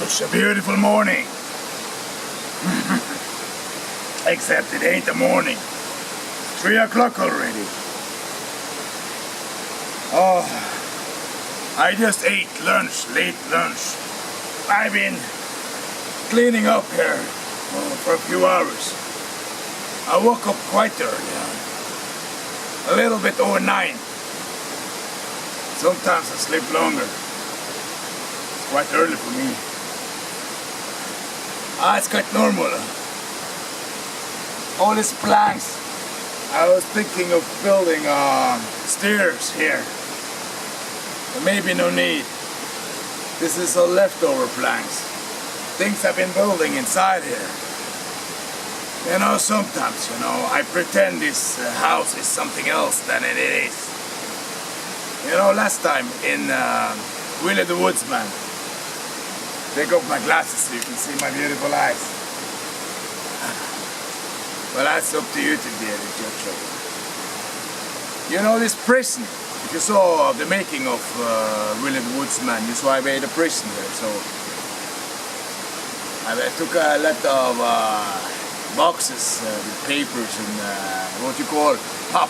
It's a beautiful morning. Except it ain't the morning. It's 3 o'clock already. Oh, I just ate lunch, late lunch. I've been cleaning up here for a few hours. I woke up quite early, a little bit over 9. Sometimes I sleep longer. It's quite early for me. It's quite normal. All these planks. I was thinking of building stairs here. But maybe no need. This is all leftover planks. Things I've been building inside here. You know, sometimes, I pretend this house is something else than it is. You know, last time in Willy the Woodsman, take off my glasses so you can see my beautiful eyes. Well, that's up to you to deal with your trouble. You know, this prison, if you saw the making of Willy the Woodsman, you saw I made a prison here, so I took a lot of boxes with papers and what you call pop.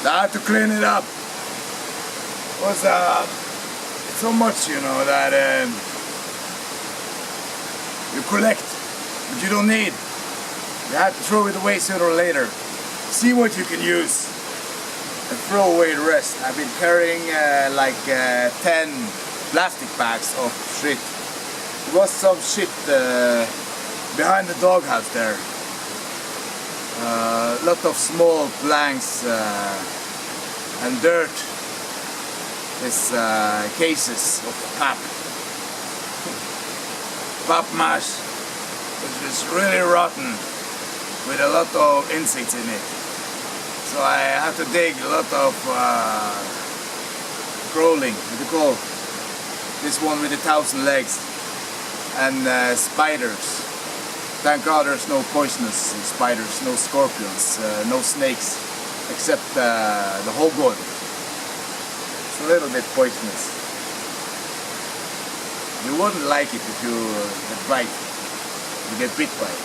I had to clean it up. It was so much, that you collect, but you don't need. You have to throw it away sooner or later. See what you can use and throw away the rest. I've been carrying like 10 plastic bags of shit. There was some shit behind the doghouse there. A lot of small planks and dirt. These cases of pap mash, which is really rotten with a lot of insects in it. So I have to dig a lot of crawling, what do you call this one with 1,000 legs, and spiders. Thank God there's no poisonous spiders, no scorpions, no snakes, except the hogon. It's a little bit poisonous. You wouldn't like it if you get bite. You get bit by it.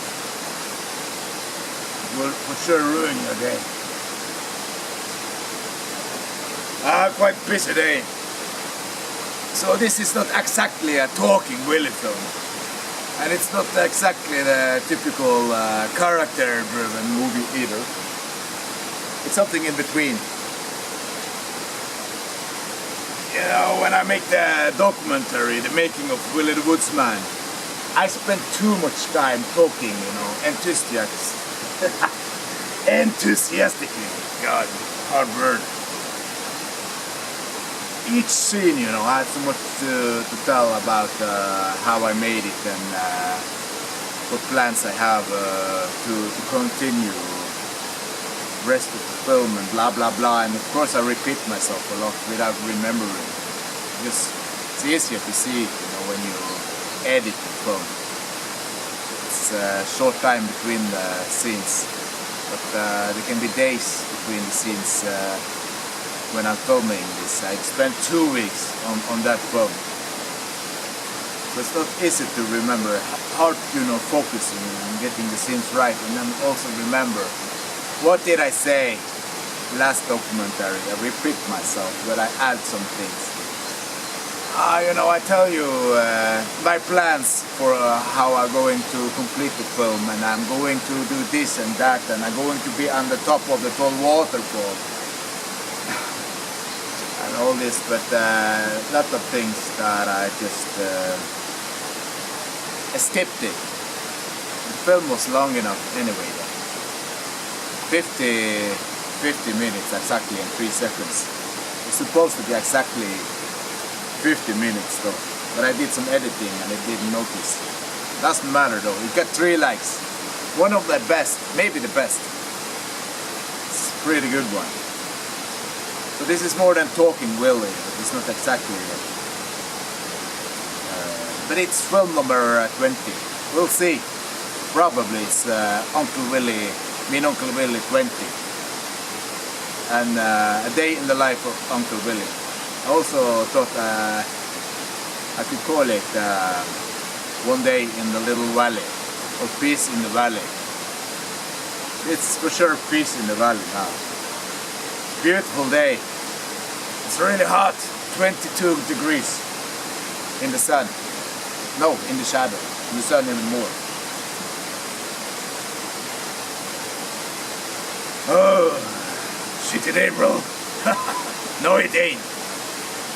It will for sure ruin your day. Quite busy day. So this is not exactly a talking Willy film. And it's not exactly the typical character-driven movie either. It's something in between. You know, when I make the documentary, the making of Willy the Woodsman, I spent too much time talking, enthusiastically. God, hard word. Each scene, I had so much to tell about how I made it and what plans I have to continue the rest of the film and blah blah blah. And of course I repeat myself a lot without remembering. Because it's easier to see it, when you edit the film. It's a short time between the scenes, but there can be days between the scenes. When I'm filming this, I spent 2 weeks on that film. So it's not easy to remember, hard focusing and getting the scenes right, and then also remember, what did I say last documentary? I repeat myself, but I add some things. I tell you my plans for how I'm going to complete the film, and I'm going to do this and that, and I'm going to be on the top of the tall waterfall. And all this, but lot of things that I just skipped it. The film was long enough anyway. 50 minutes exactly and 3 seconds. It's supposed to be exactly 50 minutes though, but I did some editing and I didn't notice. Doesn't matter though. It got 3 likes. One of the best, maybe the best. It's a pretty good one. So this is more than talking Willy, but it's not exactly it. But it's film number 20. We'll see. Probably it's Uncle Willy, Uncle Willy 20. and a day in the life of Uncle Willy. I also thought I could call it one day in the little valley, or peace in the valley. It's for sure peace in the valley now. Beautiful day. It's really hot, 22 degrees in the sun. No, in the shadow. In the sun even more. Oh, shitty day, bro. No, it ain't.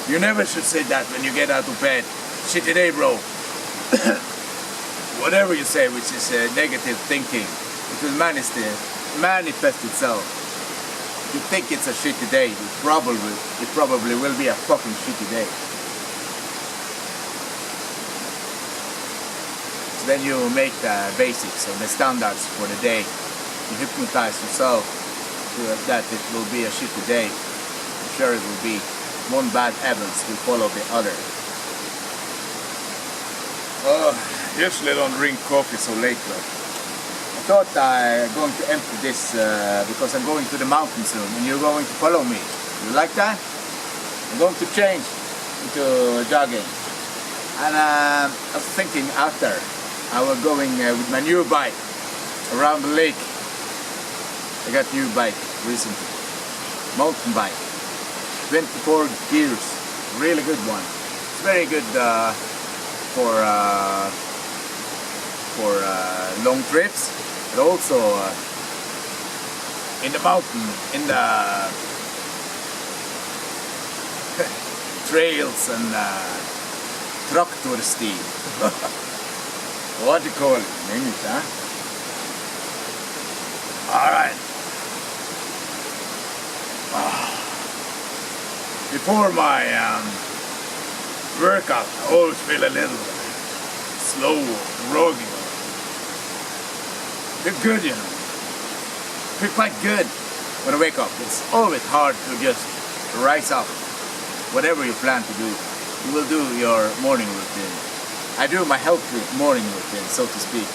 You never should say that when you get out of bed. Shitty day, bro. Whatever you say, which is negative thinking, it will manifest itself. If you think it's a shitty day, it probably will be a fucking shitty day. So then you make the basics or the standards for the day. You hypnotize yourself that it will be a shitty day. I'm sure it will be. One bad events will follow the other. Usually don't drink coffee so late though. I thought I'm going to empty this because I'm going to the mountain soon and you're going to follow me. You like that? I'm going to change into jogging. And I was thinking after I was going with my new bike around the lake. I got a new bike recently, mountain bike, 24 gears, really good one. It's very good for long trips, but also in the mountain, in the trails and tractor steel. What do you call it in English, huh? All right. Before my workout, I always feel a little slow, groggy. Feel good, you know. Feel quite good when I wake up. It's always hard to just rise up. Whatever you plan to do, you will do your morning routine. I do my healthy morning routine, so to speak.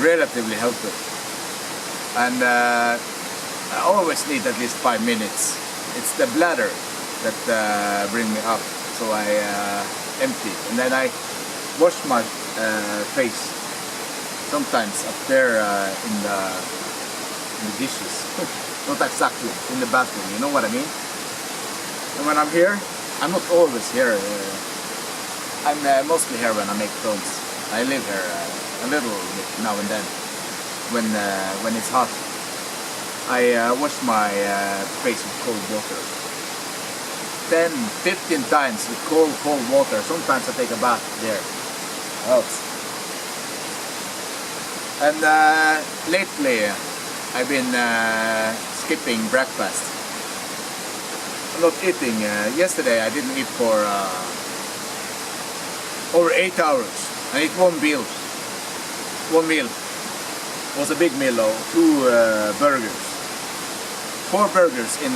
Relatively healthy. And I always need at least 5 minutes. It's the bladder that bring me up, so I empty, and then I wash my face. Sometimes up there in the dishes, not exactly in the bathroom. You know what I mean? And when I'm here, I'm not always here. I'm mostly here when I make films. I live here a little bit now and then when it's hot. I wash my face with cold water. 10, 15 times with cold water. Sometimes I take a bath there. Helps. And lately I've been skipping breakfast. I'm not eating. Yesterday I didn't eat for over 8 hours. I ate one meal. One meal. It was a big meal though. 2 burgers. 4 burgers in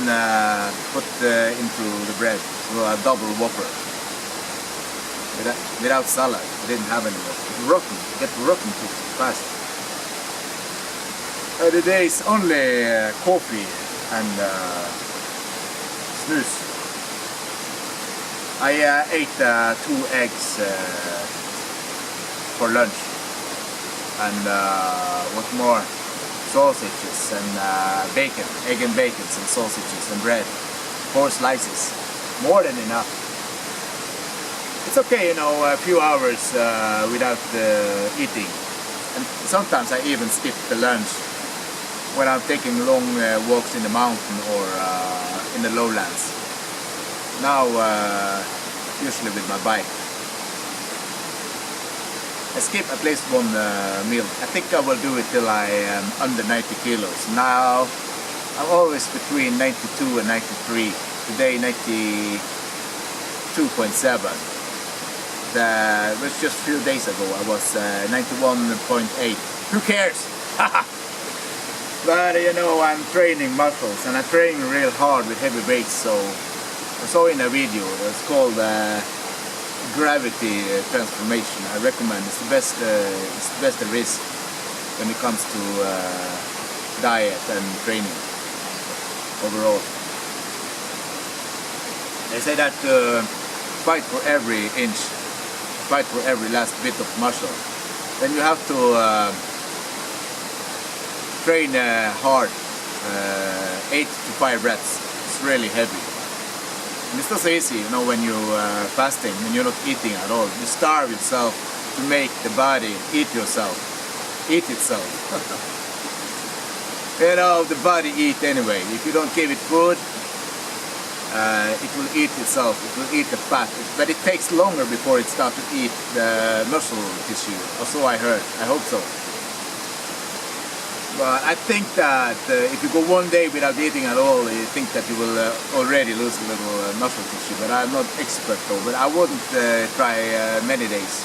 put into the bread, so a double Whopper. Without salad, I didn't have any more. It's rotten, get rotten too fast. The day is only coffee and snooze. I ate 2 eggs for lunch, and what more? Sausages and bacon, egg and bacon, and sausages and bread. 4 slices, more than enough. It's okay, you know, a few hours without eating. And sometimes I even skip the lunch when I'm taking long walks in the mountain or in the lowlands. Now, usually with my bike. I skip at least 1 meal. I think I will do it till I am under 90 kilos. Now I'm always between 92 and 93. Today 92.7. That was just a few days ago. I was 91.8. Who cares? But you know, I'm training muscles and I'm training real hard with heavy weights. So I saw in a video that's called gravity transformation. I recommend it's the best there is when it comes to diet and training. overall. They say that fight for every inch, fight for every last bit of muscle. Then you have to train hard, 8 to 5 reps. It's really heavy. And it's not so easy, you know, when you're fasting, when you're not eating at all. You starve yourself to make the body eat itself. You know, the body eat anyway. If you don't give it food, it will eat itself. It will eat the fat. But it takes longer before it starts to eat the muscle tissue. Or so I heard. I hope so. But I think that if you go one day without eating at all, you think that you will already lose a little muscle tissue. But I'm not expert though. But I wouldn't try many days.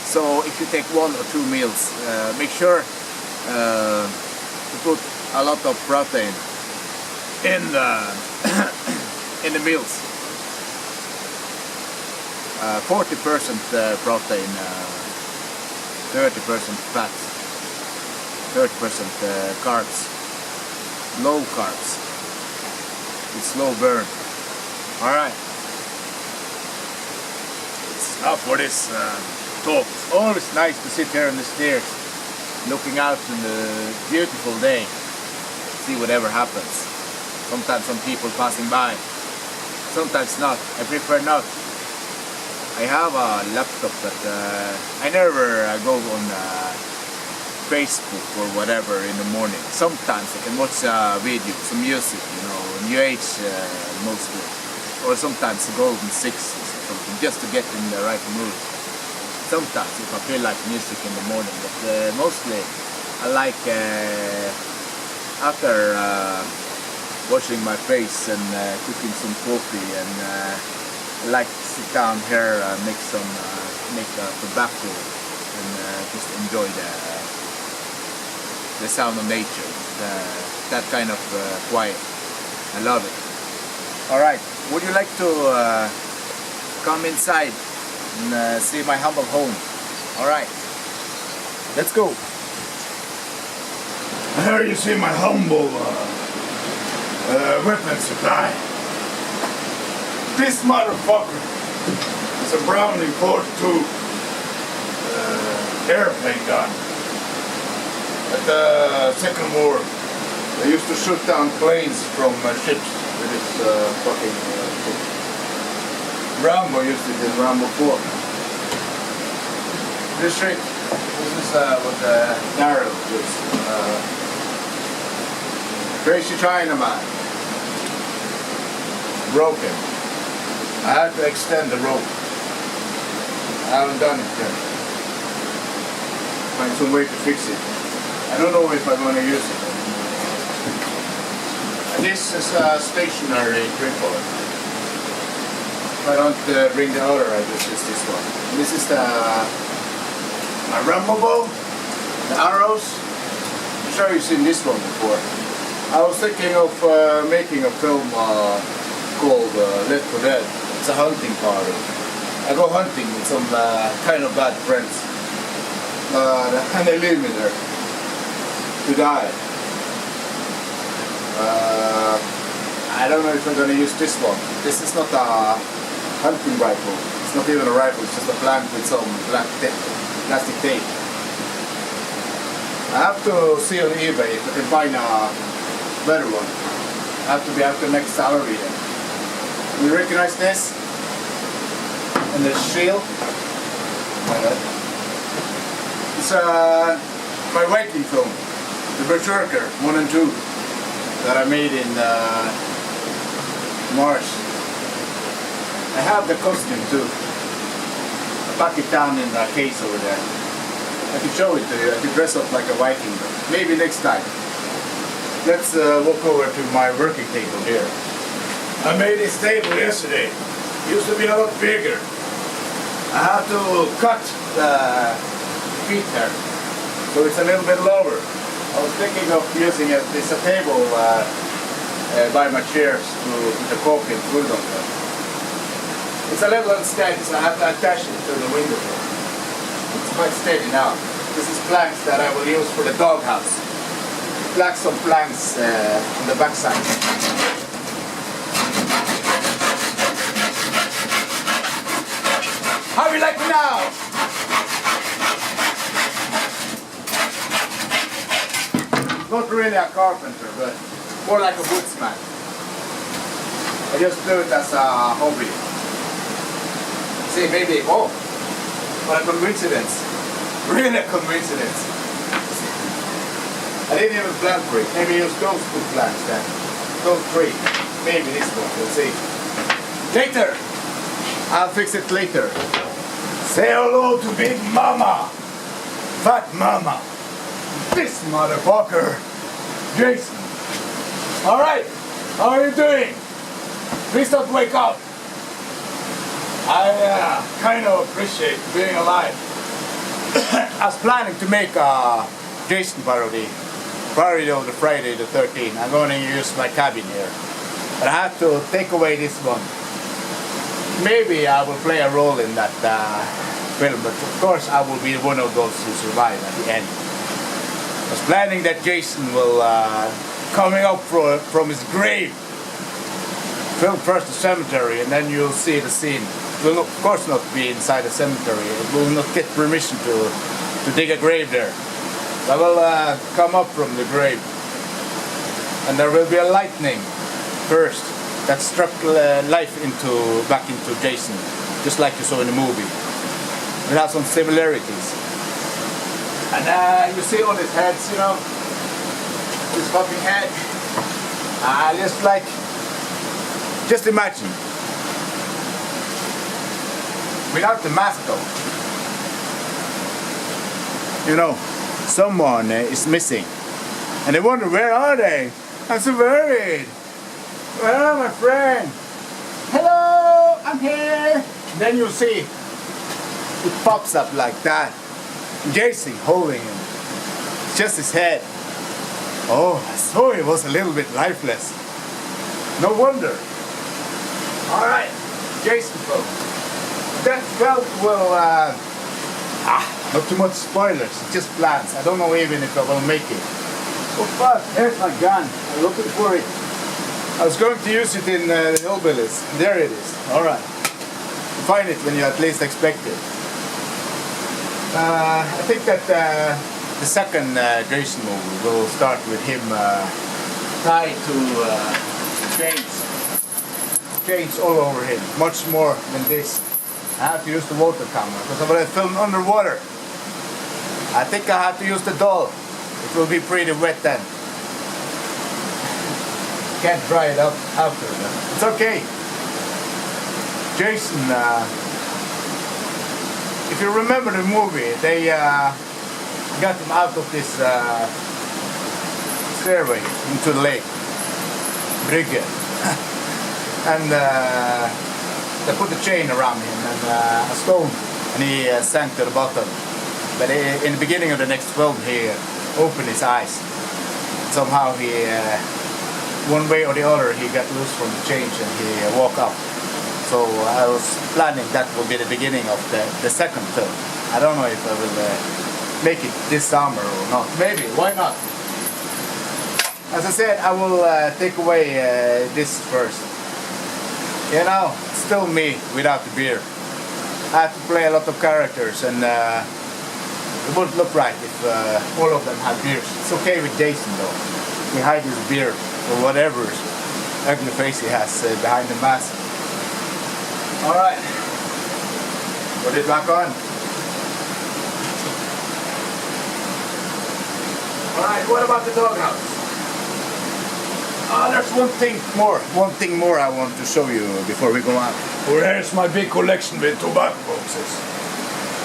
So if you take 1 or 2 meals, make sure to put a lot of protein in the in the meals. 40% protein, 30% fat, 30% carbs, low carbs. It's slow burn. All right. It's enough for this talk. It's always nice to sit here on the stairs, looking out in the beautiful day, see whatever happens. Sometimes some people passing by, sometimes not. I prefer not. I have a laptop, but I never go on Facebook or whatever in the morning. Sometimes I can watch a video, some music, you know, New Age mostly, or sometimes Golden Six or something, just to get in the right mood. Sometimes if I feel like music in the morning, but mostly I like after washing my face and cooking some coffee, and I like to sit down here, make tobacco, and just enjoy the sound of nature, that kind of quiet. I love it. All right, would you like to come inside and see my humble home? All right, let's go. Here you see my humble weapon supply. This motherfucker is a Browning 42 airplane gun. At the Second War, they used to shoot down planes from ships with this fucking ship. Rambo used it in Rambo 4. This shit, this is what Daryl used. Crazy Chinaman. Broken. I had to extend the rope. I haven't done it yet. Find some way to fix it. I don't know if I'm going to use it. And this is a stationary tripod. If I don't bring the other, I just use this one. And this is my Rambo bow, the arrows. I'm sure you've seen this one before. I was thinking of making a film called Left 4 Dead. It's a hunting party. I go hunting with some kind of bad friends. And they leave me there to die. I don't know if I'm going to use this one. This is not a hunting rifle. It's not even a rifle, it's just a blank with some plastic tape. I have to see on eBay if I can find a better one. I have to be after next salary then. You recognize this? And the shield? Like that. It's my Viking film, the Berserker 1 and 2, that I made in March. I have the costume too. I pack it down in the case over there. I can show it to you. I can dress up like a Viking, maybe next time. Let's walk over to my working table here. I made this table yesterday. It used to be a lot bigger. I had to cut the feet there, so it's a little bit lower. I was thinking of using it. It's a table by my chairs to put the coffee and food on there. It's a little unsteady, so I have to attach it to the window. It's quite steady now. This is planks that I will use for the doghouse. Some planks on the backside. Right now. Not really a carpenter, but more like a woodsman. I just do it as a hobby. See, maybe, oh, what a coincidence. Really a coincidence. I didn't even plan for it. Maybe use those two plants then. Those three. Maybe this one, we'll see. Later! I'll fix it later. Say hello to Big Mama! Fat Mama! This motherfucker! Jason! Alright! How are you doing? Please don't wake up! I kind of appreciate being alive. I was planning to make a Jason parody of the Friday the 13th. I'm going to use my cabin here. But I have to take away this one. Maybe I will play a role in that film, but of course I will be one of those who survive at the end. I was planning that Jason will coming up from his grave. Film first the cemetery and then you'll see the scene. It will of course not be inside the cemetery. It will not get permission to dig a grave there. I will come up from the grave and there will be a lightning first that struck life back into Jason, just like you saw in the movie. It has some similarities. And you see on his heads, you know, his fucking head. Just imagine. Without the mask though. You know, someone is missing. And they wonder, where are they? I'm so worried. Where are my friend? Hello, I'm here. Then you see, it pops up like that. Jason holding him. Just his head. Oh, I saw he was a little bit lifeless. No wonder. Alright, Jason folks. That belt will, not too much spoilers, just plans. I don't know even if I will make it. Oh fuck, there's my gun. I'm looking for it. I was going to use it in the Hillbillies. There it is. Alright. Find it when you at least expect it. I think that the second Jason movie will start with him tied to chains all over him. Much more than this. I have to use the water camera because I'm going to film underwater. I think I have to use the doll. It will be pretty wet then. Can't dry it up after that. It's okay. Jason, if you remember the movie, they got him out of this stairway into the lake. Grieg. And they put a chain around him and a stone, and he sank to the bottom. But in the beginning of the next film, he opened his eyes. Somehow he, one way or the other, he got loose from the chain and he woke up. So I was planning that will be the beginning of the second film. I don't know if I will make it this summer or not. Maybe, why not? As I said, I will take away this first. You know, it's still me without the beard. I have to play a lot of characters and it wouldn't look right if all of them had beards. It's okay with Jason though. He hides his beard or whatever ugly face he has behind the mask. Alright. Put it back on. Alright, what about the doghouse? There's one thing more I want to show you before we go out. Well, here's my big collection with tobacco boxes.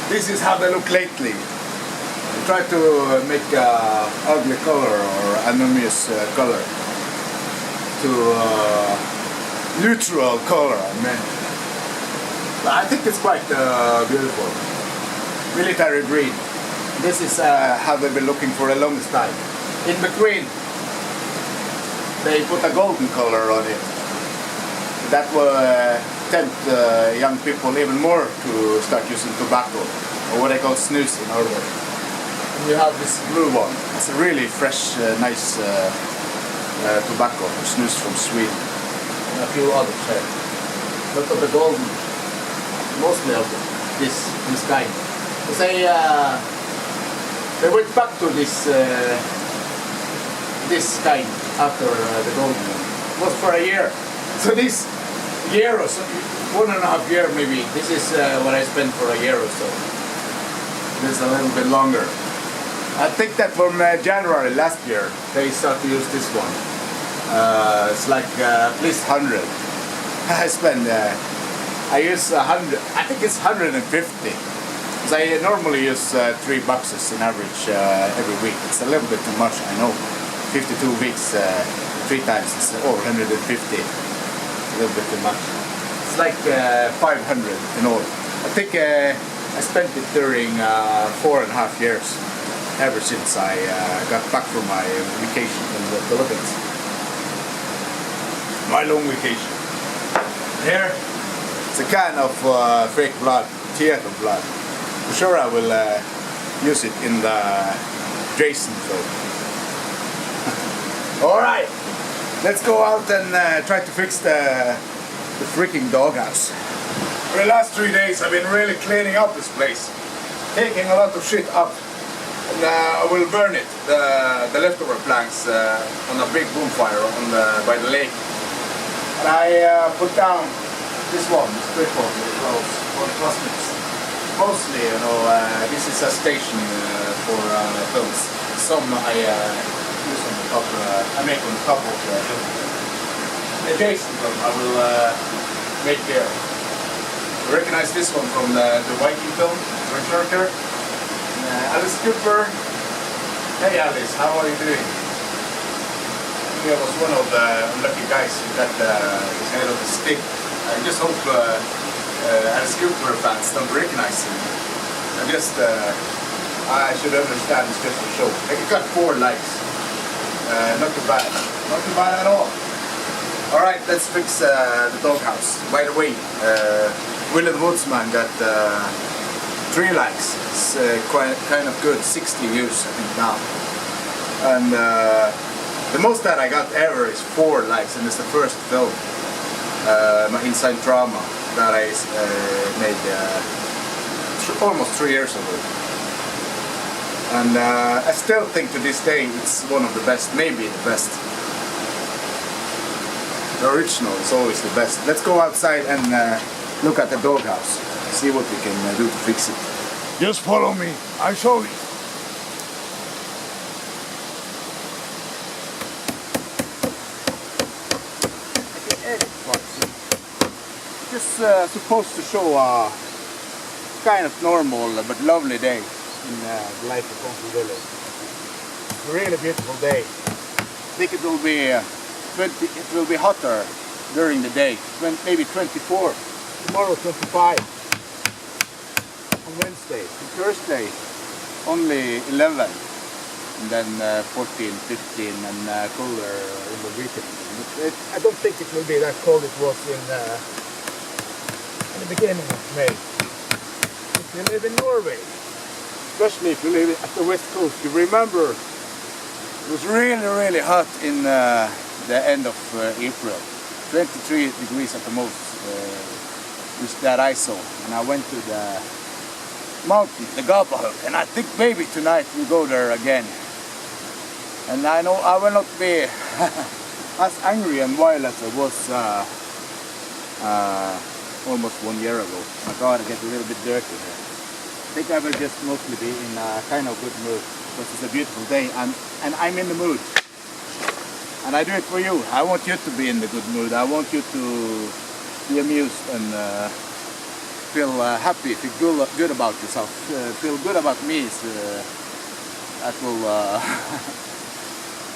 This is how they look lately. I try to make ugly color or anonymous color to neutral color, I mean. But I think it's quite beautiful. Military green. This is how they've been looking for the longest time. In between, they put a golden color on it. That will tempt young people even more to start using tobacco, or what they call snus in Norway. And you have this blue one. It's a really fresh, nice tobacco, snus from Sweden. And a few others here. Look at the golden, mostly of them. this kind. They went back to this kind after the gold moon. It was for a year. So this year or so, 1.5 years maybe, this is what I spent for a year or so. This is a little bit longer. I think that from January last year they start to use this one. It's like at least 100. I use 100. I think it's 150. Because I normally use 3 boxes in average every week. It's a little bit too much, I know. 52 weeks, 3 times is over 150. A little bit too much. It's like 500 in all. I think I spent it during 4.5 years. Ever since I got back from my vacation in the Philippines. My long vacation. Here, it's a can of fake blood, theater blood. For sure I will use it in the Jason film. Alright, let's go out and try to fix the freaking doghouse. For the last 3 days I've been really cleaning up this place. Taking a lot of shit up. And I will burn it, the leftover planks on a big bonfire by the lake. And I put down this one, this brick one with those for plastics. Mostly, you know, this is a station for films. Some I use on the top, I make on the top of the hill. The Jason film I will make here. You recognize this one from the Viking film, Berserker? Alice Cooper. Hey Alice, how are you doing? I was one of the unlucky guys who got his head on the stick. I just hope Alice Cooper fans don't recognize him. I should understand it's just a show. I got 4 likes. Not too bad. Not too bad at all. Alright, let's fix the doghouse. By the way, Willy the Woodsman got 3 likes. It's kind of good, 60 views I think now. And the most that I got ever is 4 likes, and it's the first film, my inside drama that I made almost 3 years ago. And I still think to this day it's one of the best, maybe the best. The original is always the best. Let's go outside and look at the doghouse. See what we can do to fix it. Just follow me. I show you. I can edit parts. Just supposed to show a kind of normal but lovely day in the life of Country Village. A really beautiful day. I think it will be hotter during the day. Maybe 24. Tomorrow 25. On Wednesday. On Thursday only 11. And then 14, 15 and cooler in the weekend. I don't think it will be that cold it was in the beginning of May. If you live in Norway, especially if you live at the west coast, you remember it was really hot in the end of April. 23 degrees at the most, which that I saw. And I went to the mountain, the Gapahug, and I think maybe tonight we go there again. And I know I will not be as angry and wild as I was almost 1 year ago. My God, I get a little bit dirty here. I think I will just mostly be in a kind of good mood because it's a beautiful day and I'm in the mood. And I do it for you. I want you to be in the good mood. I want you to be amused and feel happy, feel good about yourself, feel good about me. That will,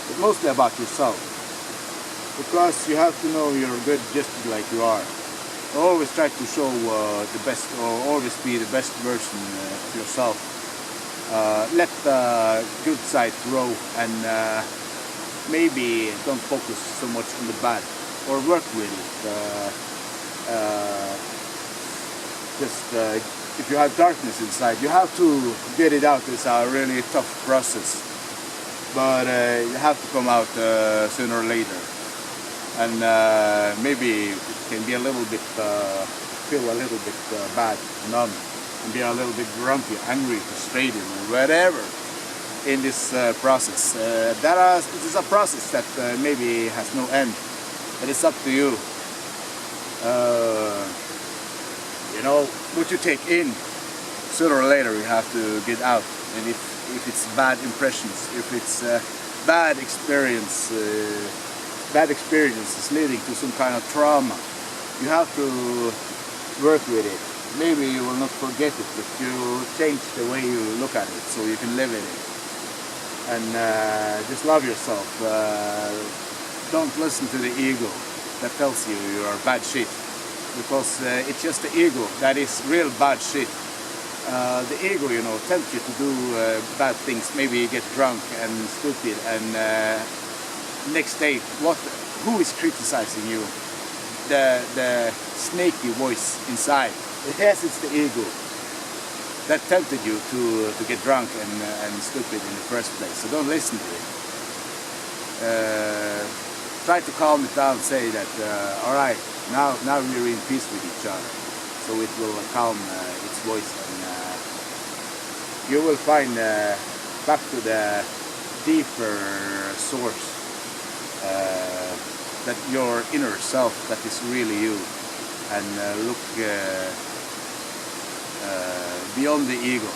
it's mostly about yourself. Because you have to know you're good just like you are. Always try to show the best, or always be the best version of yourself. Let the good side grow and maybe don't focus so much on the bad, or work with it. If you have darkness inside, you have to get it out. It's a really tough process, but you have to come out sooner or later. And maybe it can be a little bit, feel a little bit bad, numb. and be a little bit grumpy, angry, frustrated, or whatever in this process. It is a process that maybe has no end, but it's up to you. You know, what you take in, sooner or later you have to get out. And if it's bad impressions, if it's bad experiences leading to some kind of trauma, you have to work with it. Maybe you will not forget it, but you change the way you look at it so you can live with it. And just love yourself. Don't listen to the ego that tells you you are bad shit, because it's just the ego that is real bad shit. The ego, you know, tempts you to do bad things. Maybe you get drunk and stupid, and next day, who is criticizing you? The snaky voice inside. Yes, it's the ego that tempted you to get drunk and stupid in the first place. So don't listen to it. Try to calm it down. Say that, all right, now we're in peace with each other. So it will calm its voice, and you will find back to the deeper source, that your inner self, that is really you, and look beyond the ego.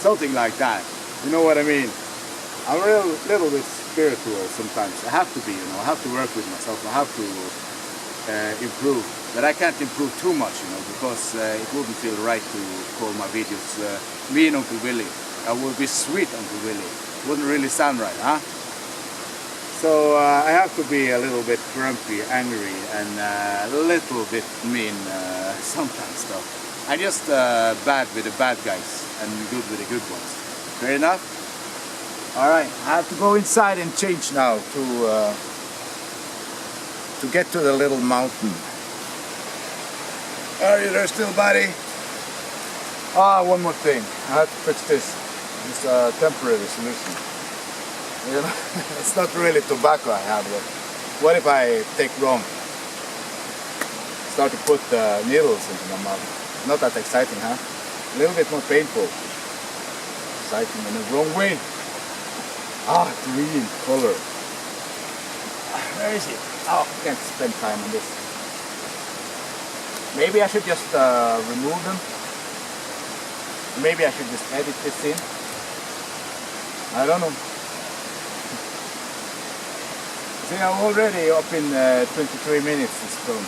Something like that. You know what I mean? I'm a little bit spiritual sometimes. I have to be, you know. I have to work with myself. I have to improve. But I can't improve too much, you know, because it wouldn't feel right to call my videos me and Uncle Willy. I would be sweet Uncle Willy. Wouldn't really sound right, huh? So I have to be a little bit grumpy, angry, and a little bit mean sometimes, though. I'm just bad with the bad guys and good with the good ones. Fair enough? Alright, I have to go inside and change now to get to the little mountain. Are you there still, buddy? One more thing. I have to fix this. It's a temporary solution. You know, it's not really tobacco I have, but what if I take wrong? Start to put needles into my mouth. Not that exciting, huh? A little bit more painful. Exciting in the wrong way. Green color. Where is it? Oh, I can't spend time on this. Maybe I should just remove them. Maybe I should just edit this in. I don't know. See, I'm already up in 23 minutes this film,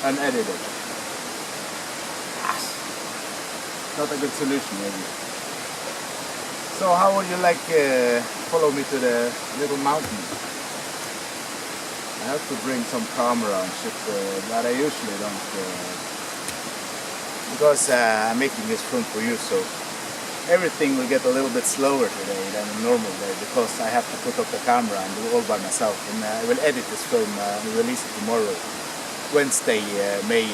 unedited. Not a good solution, maybe. So how would you like follow me to the little mountain? I have to bring some camera and shit that I usually don't, because I'm making this film for you, so everything will get a little bit slower today than a normal day, because I have to put up the camera and do all by myself, and I will edit this film and release it tomorrow, Wednesday, May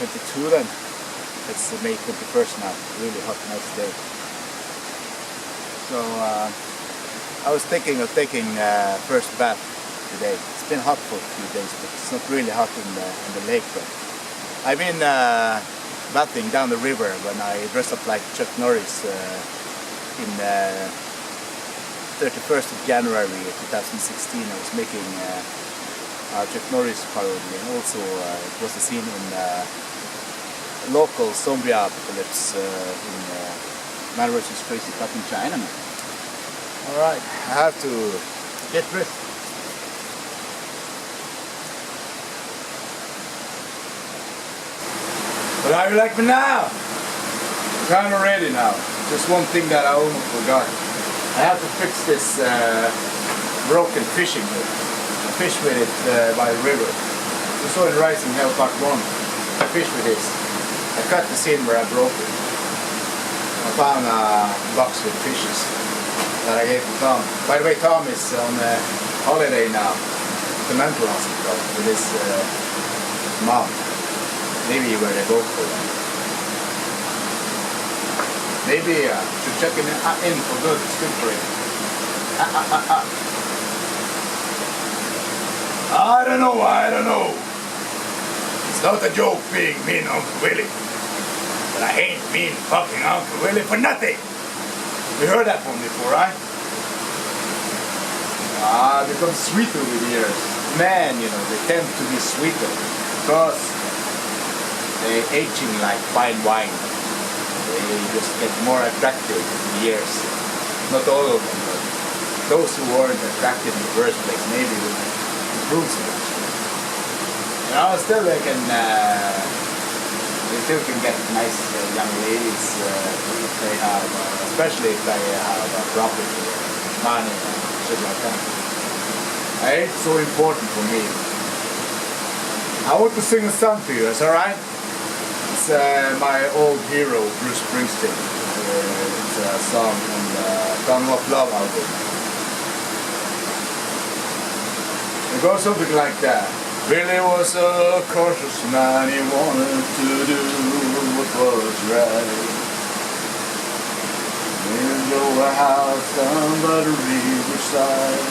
22 then. It's May 21st now, really hot, nice day. So I was thinking of taking first bath today. It's been hot for a few days, but it's not really hot in the lake. But I've been bathing down the river when I dressed up like Chuck Norris in 31st of January 2016. I was making our Chuck Norris parody, and also it was a scene in local zombie apocalypse in Man vs. Crazy Cat in China. Alright, I have to get dressed. But how you like me now? I'm kind of ready now. Just one thing that I almost forgot. I have to fix this broken fishing hook. I fish with it by the river. You saw in Rising Hell Part 1. I fish with this. I cut the scene where I broke it. I found a box with fishes that I gave to Tom. By the way, Tom is on holiday now at the mental hospital with his mom. Maybe where they both go. Maybe should check him in for good. It's good for him. I don't know. It's not a joke being mean Uncle Willy. But I ain't mean fucking Uncle Willy for nothing. You heard that from me before, right? It becomes sweeter with years. Men, you know, they tend to be sweeter because they're aging like fine wine. They just get more attractive with years. Not all of them, but those who weren't attractive in the first place maybe will improve so much. You know, still they still can get nice young ladies if they have, especially if they have property, money, and shit like that. It's so important for me. I want to sing a song to you, is that alright? It's my old hero, Bruce Springsteen. It's a song on the Tunnel of Love album. It goes something like that. Willy was a cautious man, he wanted to do what was right. He built a house down by the riverside.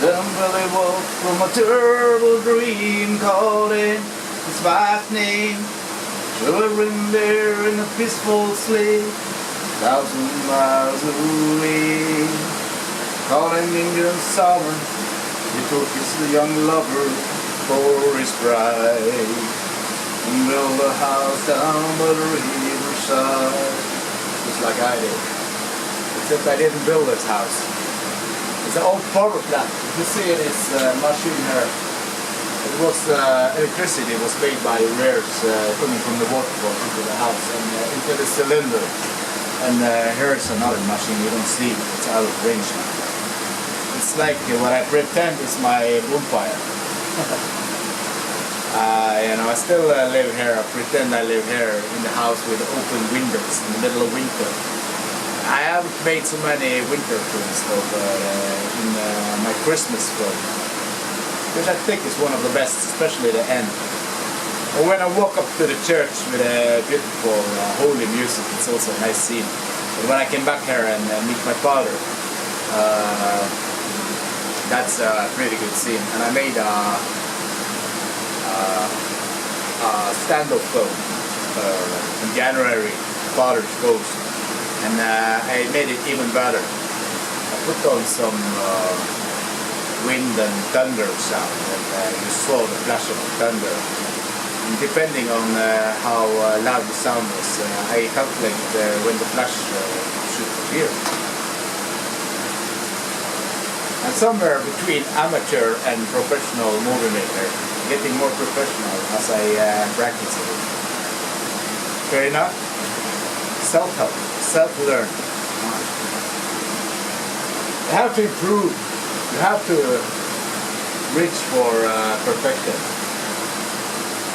Then Willy woke from a terrible dream, calling his wife's name. Children there in a peaceful sleep, 1,000 miles away. Calling Indian summer, he took his young lover for his bride, and built a house down by the riverside, just like I did. Except I didn't build this house. It's an old power plant. You see this machine here. It was electricity was made by rares coming from the waterfall into the house and into the cylinder. And here is another machine you don't see. It's out of range now. It's like what I pretend is my bonfire. You know, I still live here. I pretend I live here in the house with open windows in the middle of winter. I haven't made so many winter films though, in my Christmas film, which I think is one of the best, especially the end. And when I walk up to the church with a beautiful holy music, it's also a nice scene. But when I came back here and meet my father, that's a pretty good scene. And I made a stand-up film in January, Father's Ghost. And I made it even better. I put on some wind and thunder sound, and you saw the flash of the thunder. And depending on how loud the sound was, I calculated when the flash should appear. And somewhere between amateur and professional movie maker, getting more professional as I practice it. Fair enough? Self-help. Self-learn. You have to improve. You have to reach for perfection.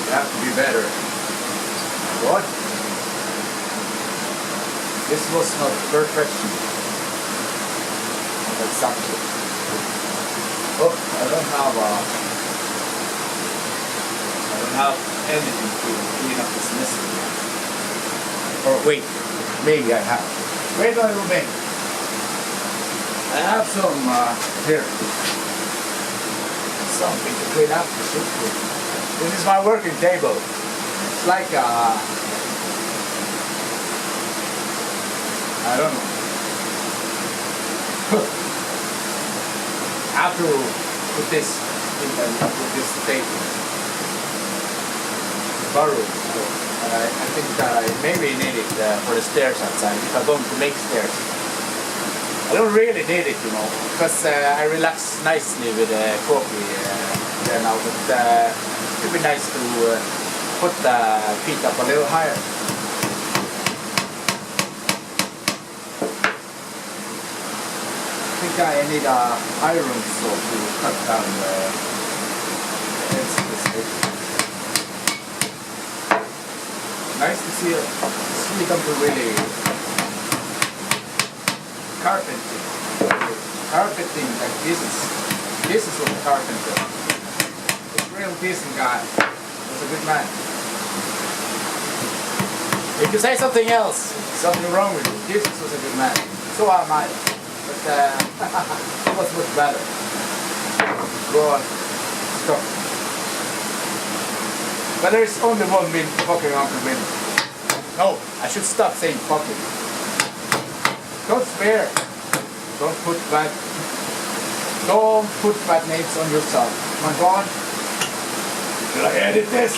You have to be better. What? This was not perfection. Not exactly. Oh, I don't have anything to clean up this mess. Or wait. Maybe I have. Wait a little bit. I have some here. Something to clean up. This is my working table. It's like I don't know. I have to put this table. Borrow. I think that I maybe need it for the stairs outside if I'm going to make stairs. I don't really need it, you know, because I relax nicely with coffee there now, but it would be nice to put the feet up a little higher. I think I need an iron saw to cut down the ends of this table. Nice to see something really carpenting. Carpeting like this is what the carpenter. This real decent guy was a good man. If you say something else, something wrong with you, Jesus was a good man. So am I. But he was much better. Go on. Stop. But there's only one fucking Uncle Willy. No, I should stop saying fucking. Don't swear. Don't put bad names on yourself. My God. Should I edit this?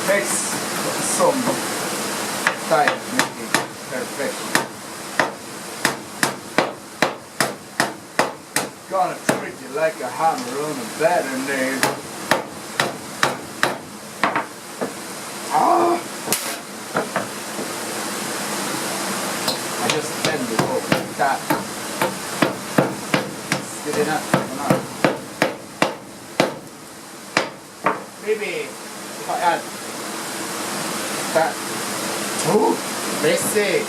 Takes some time making perfection. Gonna treat you like a hammer on a batter nail. Ah! I just bend it over like that. Did it not? Maybe if I add that. Oh, messy.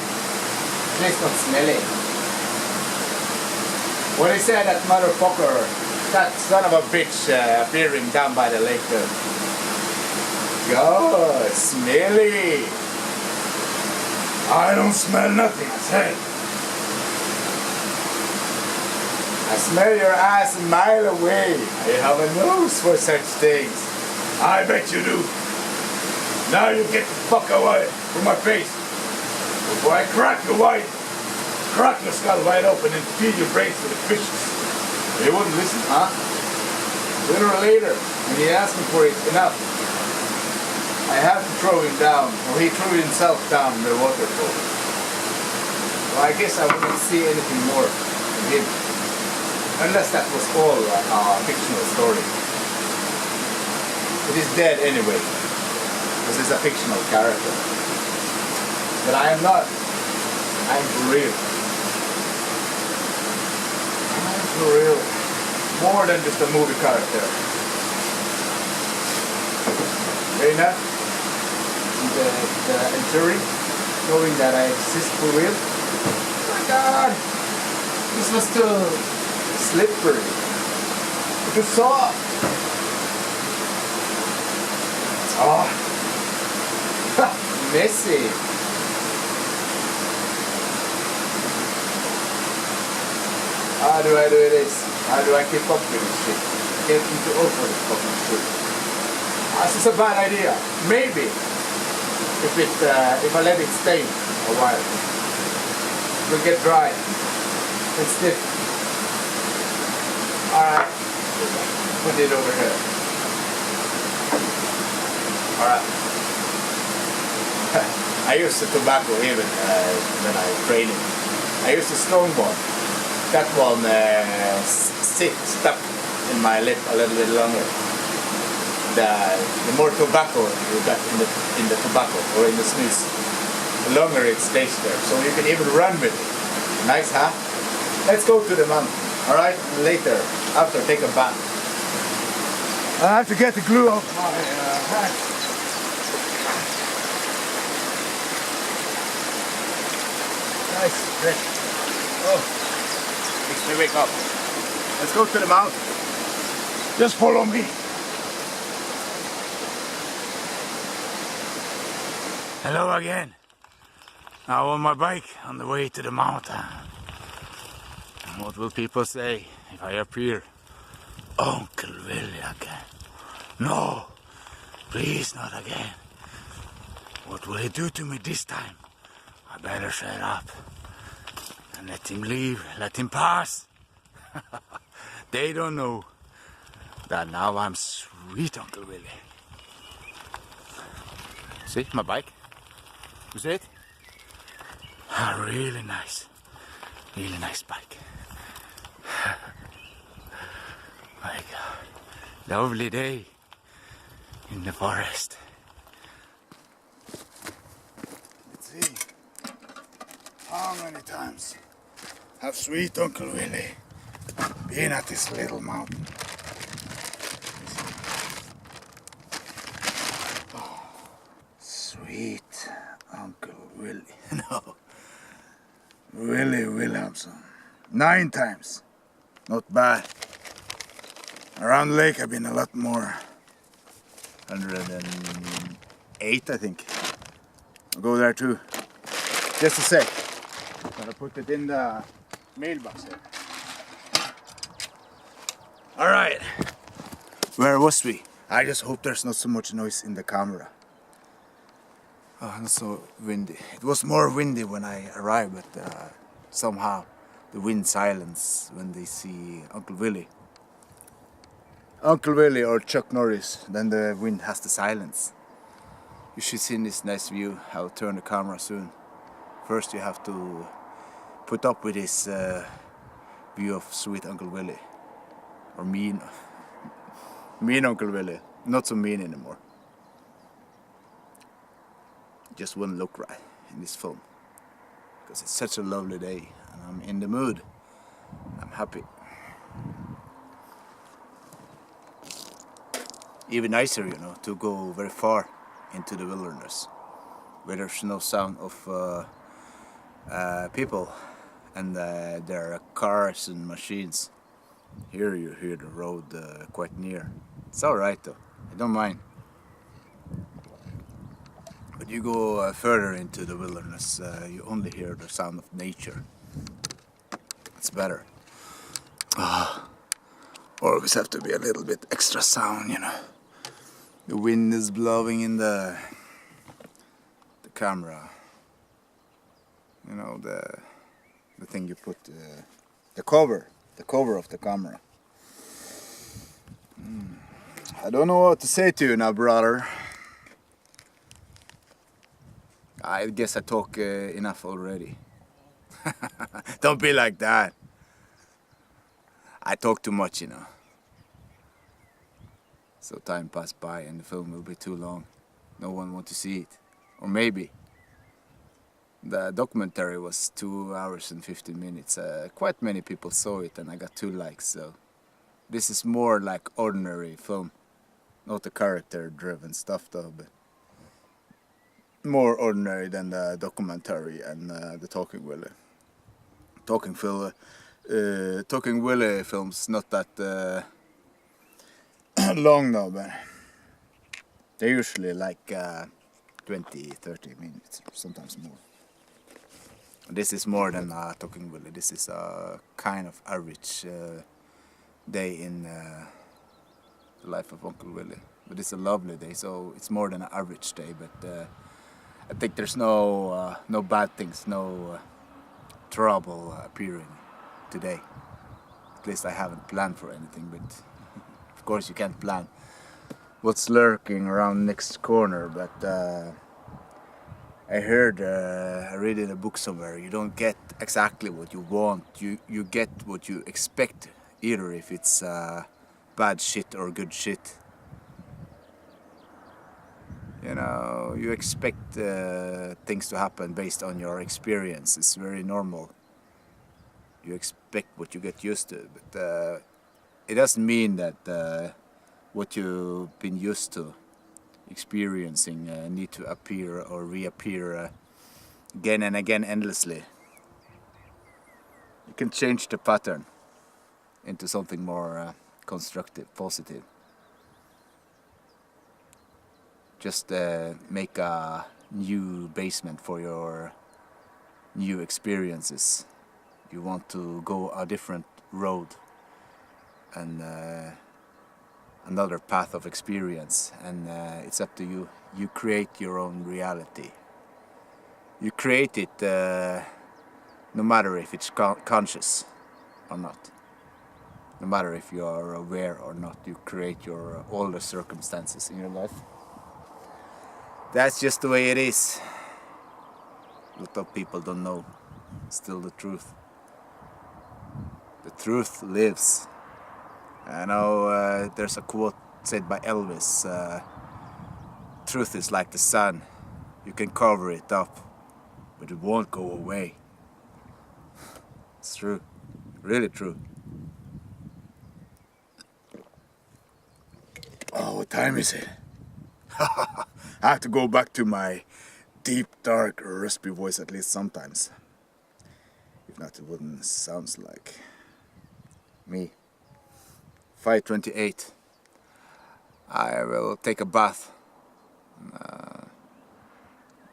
It's not smelly. When he said that motherfucker, that son of a bitch appearing down by the lake there. God, smelly. I don't smell nothing, I said. I smell your ass a mile away. I have a nose for such things. I bet you do. Now you get the fuck away from my face. Before I crack your skull wide open and feed your brains to the fishes. They wouldn't listen, huh? Sooner or later, when he asked me for it enough, I had to throw him down, or he threw himself down the waterfall. So I guess I wouldn't see anything more from him. Unless that was all a fictional story. It is dead anyway. This is a fictional character. But I am not. I am for real. I am for real. More than just a movie character. Very nice. The jury knowing that I exist for real. Oh my God! This was too slippery. It was soft. Oh, messy. How do I do this? How do I keep up with this shit? Get into over this fucking shit. This is a bad idea. Maybe if I let it stay a while, it will get dry and stiff. All right, put it over here. All right. I used the tobacco even when I training. I used the snowboard. That one stuck in my lip a little bit longer. The more tobacco you got in the tobacco or in the snus, the longer it stays there. So you can even run with it. Nice, huh? Let's go to the mountain. All right. Later, after take a bath. I have to get the glue off my hand. Nice stretch. Oh, makes me wake up. Let's go to the mountain. Just follow me. Hello again. Now on my bike on the way to the mountain. What will people say if I appear? Uncle Willy again. No, please not again. What will he do to me this time? I better shut up and let him leave, let him pass. They don't know that now I'm sweet Uncle Willy. See my bike? You see it? A really nice bike. My God, lovely day in the forest. Let's see, how many times have sweet Uncle Willy been at this little mountain? Oh, sweet Uncle Willy. No, Willy Williamson. 9 times. Not bad. Around the lake I've been a lot more. 108, I think. I'll go there too. Just a sec. Gotta put it in the mailbox here. Alright. Where was we? I just hope there's not so much noise in the camera. Oh, not so windy. It was more windy when I arrived, but somehow the wind silence when they see Uncle Willy. Uncle Willy or Chuck Norris, then the wind has the silence. You should see this nice view. I'll turn the camera soon. First you have to put up with this view of sweet Uncle Willy. Or mean Uncle Willy. Not so mean anymore. Just wouldn't look right in this film. Because it's such a lovely day and I'm in the mood. I'm happy. Even nicer, you know, to go very far into the wilderness where there's no sound of people and there are cars and machines. Here you hear the road quite near. It's alright though, I don't mind. But you go further into the wilderness, you only hear the sound of nature. It's better. Always have to be a little bit extra sound, you know. The wind is blowing in the camera. You know, the thing you put, the cover of the camera. I don't know what to say to you now, brother. I guess I talk enough already. Don't be like that. I talk too much, you know. So time passed by and the film will be too long. No one wants to see it. Or maybe. The documentary was 2 hours and 15 minutes. Quite many people saw it and I got 2 likes. So this is more like ordinary film. Not the character-driven stuff though, but more ordinary than the documentary and the Talking Willy. Talking Willy films not that long though, but they're usually like 20-30 minutes, sometimes more. This is more than Talking Willy. This is a kind of average day in the life of Uncle Willy. But it's a lovely day, so it's more than an average day. But I think there's no bad things, no trouble appearing today. At least I haven't planned for anything, but of course you can't plan what's lurking around next corner. But I heard, I read in a book somewhere, you don't get exactly what you want, you get what you expect, either if it's bad shit or good shit. You know, you expect things to happen based on your experience. It's very normal. You expect what you get used to, but it doesn't mean that what you've been used to experiencing need to appear or reappear again and again endlessly. You can change the pattern into something more constructive, positive. Just make a new basement for your new experiences. You want to go a different road and another path of experience, and it's up to you. You create your own reality. You create it no matter if it's conscious or not. No matter if you are aware or not, you create your all the circumstances in your life. That's just the way it is. A lot of people don't know. Still the truth. The truth lives. I know there's a quote said by Elvis. Truth is like the sun. You can cover it up, but it won't go away. It's true. Really true. Oh, what time is it? I have to go back to my deep, dark, raspy voice at least sometimes. If not, it wouldn't sound like me. 5:28. I will take a bath.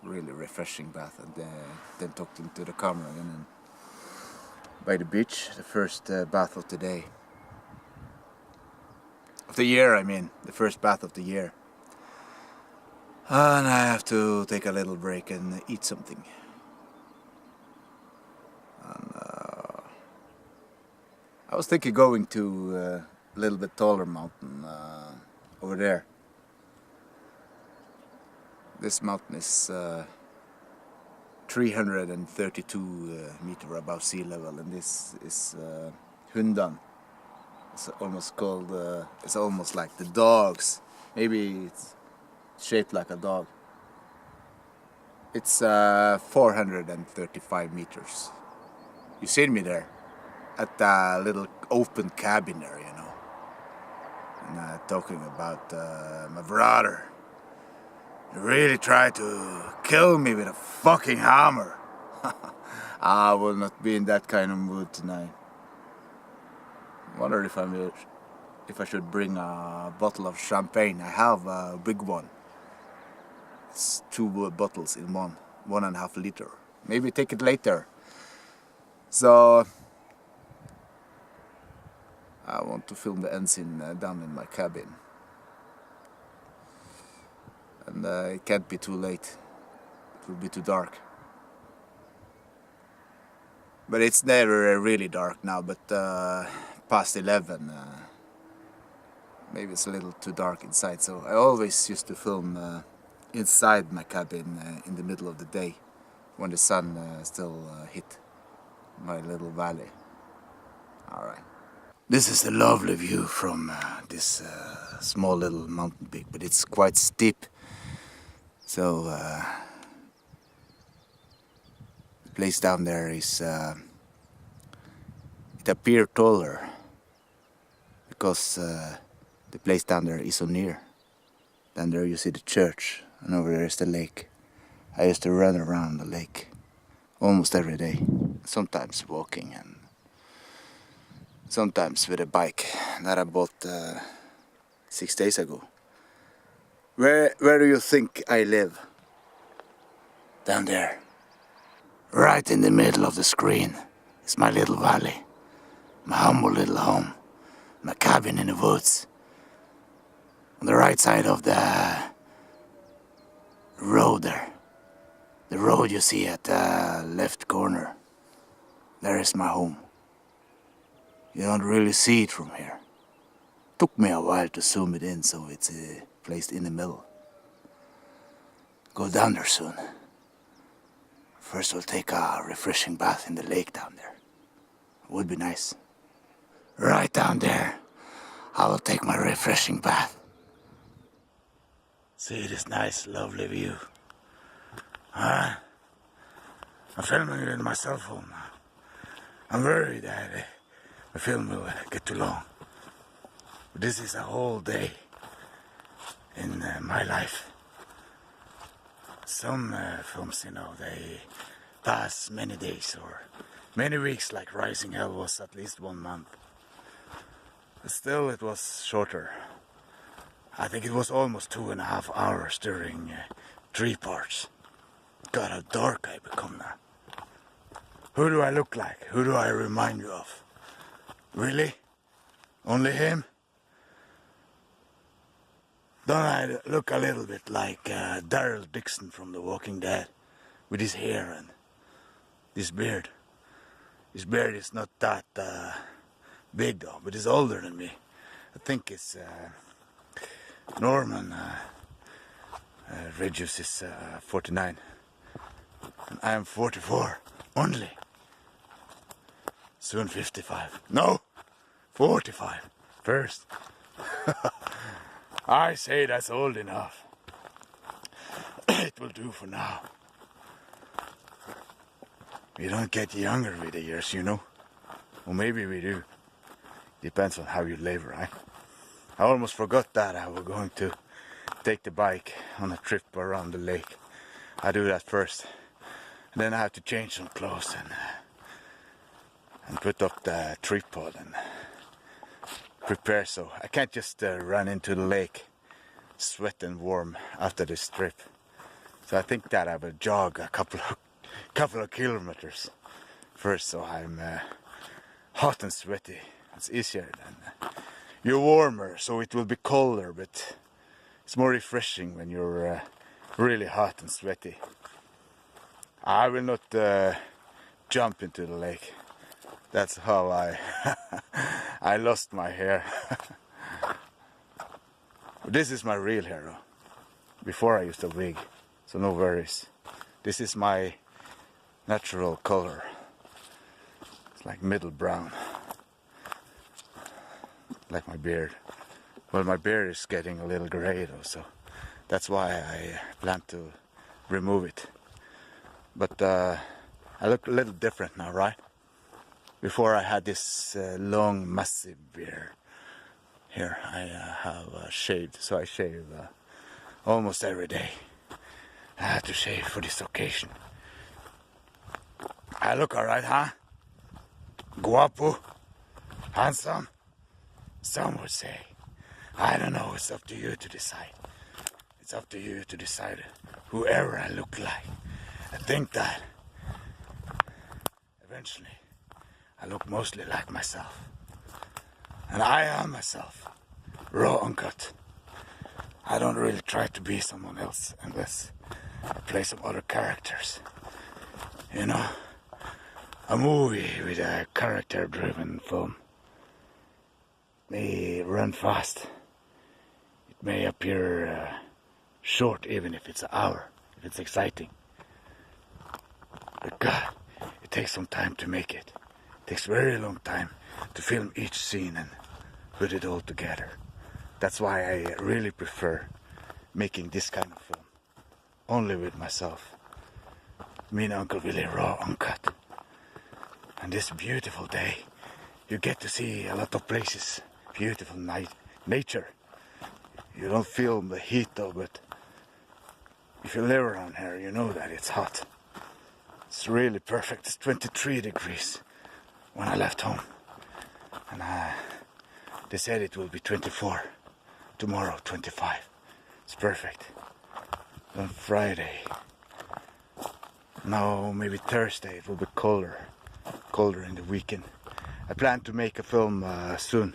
Really refreshing bath, and then talk into the camera again. And by the beach, the first bath of the day. Of the year, I mean. The first bath of the year. And I have to take a little break and eat something. And, I was thinking going to a little bit taller mountain over there. This mountain is 332 meter above sea level, and this is Hundan. It's almost called, it's almost like the dogs. Maybe it's shaped like a dog. It's 435 meters. You seen me there at the little open cabin there, you know, and talking about my brother. He really tried to kill me with a fucking hammer. I will not be in that kind of mood tonight. I wonder if I should bring a bottle of champagne. I have a big one. It's 2 bottles in 1.5 liter. Maybe take it later. So I want to film the ensign down in my cabin. And it can't be too late. It will be too dark. But it's never really dark now, but past 11, maybe it's a little too dark inside. So I always used to film inside my cabin in the middle of the day, when the sun still hit my little valley. Alright. This is a lovely view from this small little mountain peak, but it's quite steep. So the place down there is, it appears taller because the place down there is so near. Down there you see the church, and over there is the lake. I used to run around the lake almost every day, sometimes walking and sometimes with a bike that I bought 6 days ago. Where do you think I live? Down there. Right in the middle of the screen is my little valley, my humble little home, my cabin in the woods. On the right side of the road there, the road you see at the left corner, there is my home. You don't really see it from here. Took me a while to zoom it in, so it's placed in the middle. Go down there soon. First we'll take a refreshing bath in the lake down there. Would be nice. Right down there, I will take my refreshing bath. See this nice, lovely view. I'm filming it in my cell phone now. I'm worried that the film will get too long. But this is a whole day in my life. Some films, you know, they pass many days or many weeks, like Rising Hell was at least 1 month. But still it was shorter. I think it was almost 2.5 hours during 3 parts. God, how dark I become now. Who do I look like? Who do I remind you of? Really? Only him? Don't I look a little bit like Daryl Dixon from The Walking Dead? With his hair and this beard. His beard is not that big though, but he's older than me. I think it's Norman Regius is 49. And I am 44 only. Soon 55. No! 45 first. I say that's old enough. It will do for now. We don't get younger with the years, you know. Or maybe we do. Depends on how you live, right? I almost forgot that I was going to take the bike on a trip around the lake. I do that first. And then I have to change some clothes and put up the tripod and prepare, so I can't just run into the lake sweat and warm after this trip. So I think that I will jog a couple of kilometers first, so I'm hot and sweaty. It's easier than you're warmer, so it will be colder, but it's more refreshing when you're really hot and sweaty. I will not jump into the lake. That's how I lost my hair. This is my real hair though. Before I used a wig, so no worries. This is my natural color. It's like middle brown, like my beard. Well, my beard is getting a little gray though, so that's why I plan to remove it. But I look a little different now, right? Before I had this long, massive beard. Here I have shaved, so I shave almost every day. I had to shave for this occasion. I look alright, huh? Guapo? Handsome? Some would say. I don't know, it's up to you to decide. It's up to you to decide whoever I look like. I think that eventually I look mostly like myself. And I am myself, raw, uncut. I don't really try to be someone else unless I play some other characters. You know, a movie with a character-driven film may run fast. It may appear short, even if it's an hour, if it's exciting. But God, it takes some time to make it. It takes a very long time to film each scene and put it all together. That's why I really prefer making this kind of film only with myself. Me and Uncle Willy, raw, uncut. And this beautiful day, you get to see a lot of places, beautiful nature. You don't feel the heat though, but if you live around here, you know that it's hot. It's really perfect. It's 23 degrees when I left home. And they said it will be 24. Tomorrow, 25. It's perfect. On Friday, no, maybe Thursday, it will be colder. Colder in the weekend. I plan to make a film soon,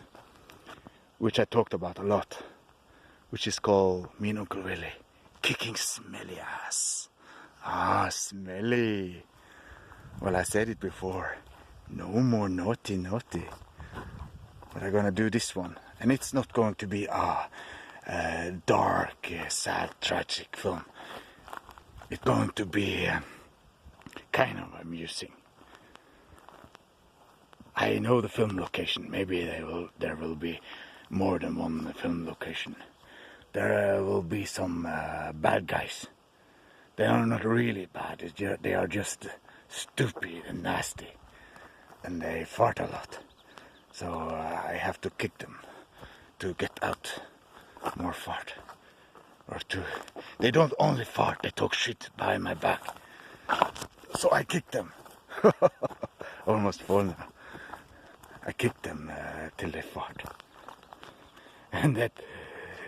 which I talked about a lot, which is called Me and Uncle Willy Kicking Smelly Ass. Ah, smelly. Well, I said it before. No more naughty. But I'm gonna do this one. And it's not going to be a dark, sad, tragic film. It's going to be kind of amusing. I know the film location. Maybe there will be more than one film location. There will be some bad guys. They are not really bad. They are just stupid and nasty. And they fart a lot. So I have to kick them to get out more fart. Or they don't only fart, they talk shit behind my back. So I kick them. Almost full now. I kick them till they fart. And that,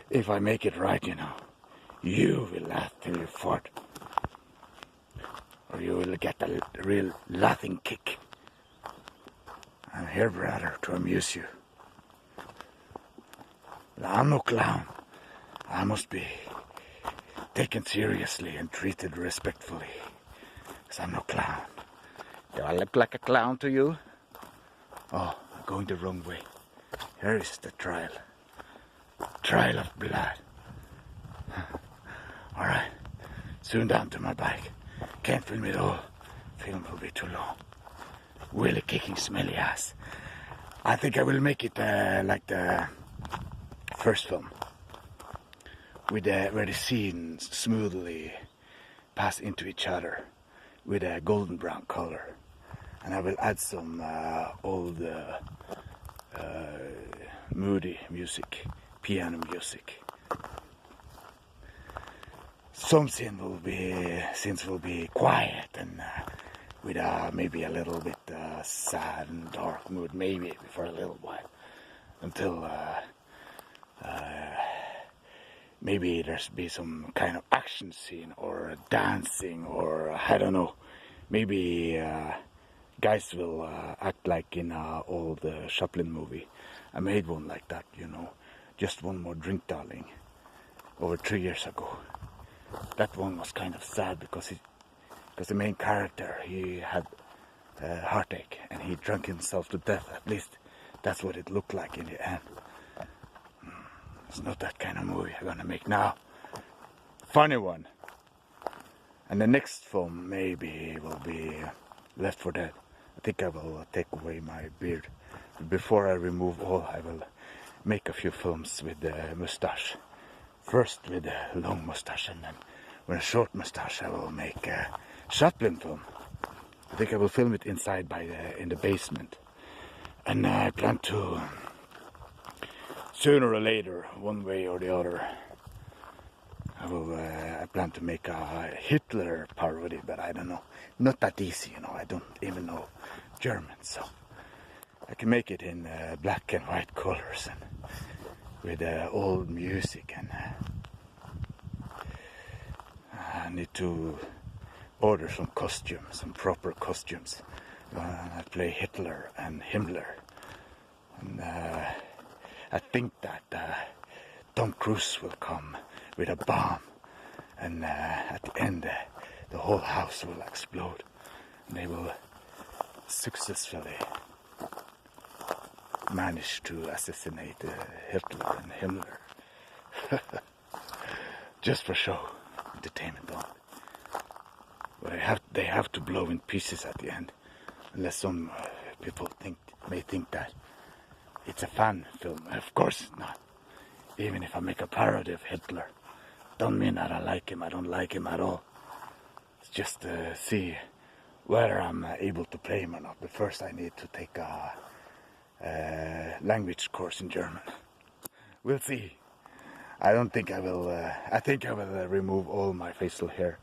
if I make it right, you know, you will laugh till you fart. Or you will get a real laughing kick. I'm here, brother, to amuse you. But I'm no clown. I must be taken seriously and treated respectfully. Because I'm no clown. Do I look like a clown to you? Oh, I'm going the wrong way. Here is the trial. Trial of blood. Alright. Soon down to my bike. Can't film it all. Film will be too long. Willy kicking smelly ass. I think I will make it like the first film. With where the scenes smoothly pass into each other with a golden brown color. And I will add some old moody music, piano music. Some scenes will be quiet and with maybe a little bit sad and dark mood, maybe for a little while, until maybe there's be some kind of action scene or dancing or I don't know, maybe guys will act like in an old Chaplin movie. I made one like that, you know, Just One More Drink Darling, over 3 years ago. That one was kind of sad because the main character, he had a heartache and he drank himself to death. At least that's what it looked like in the end. It's not that kind of movie I'm gonna make now. Funny one. And the next film maybe will be Left 4 Dead. I think I will take away my beard. Before I remove all, I will make a few films with the mustache. First with a long mustache, and then with a short mustache I will make a Chaplin film. I think I will film it inside in the basement. And I plan to, sooner or later, one way or the other, I plan to make a Hitler parody, but I don't know. Not that easy, you know. I don't even know German, so I can make it in black and white colors and with old music. And I need to order some costumes, some proper costumes. I play Hitler and Himmler, and I think that Tom Cruise will come with a bomb, and at the end the whole house will explode, and they will successfully manage to assassinate Hitler and Himmler. Just for show, entertainment only. But they have to blow in pieces at the end, unless some people may think that it's a fan film. Of course it's not. Even if I make a parody of Hitler, don't mean that I like him. I don't like him at all. It's just to see whether I'm able to play him or not. But first I need to take a language course in German. We'll see. I don't think I will. I think I will remove all my facial hair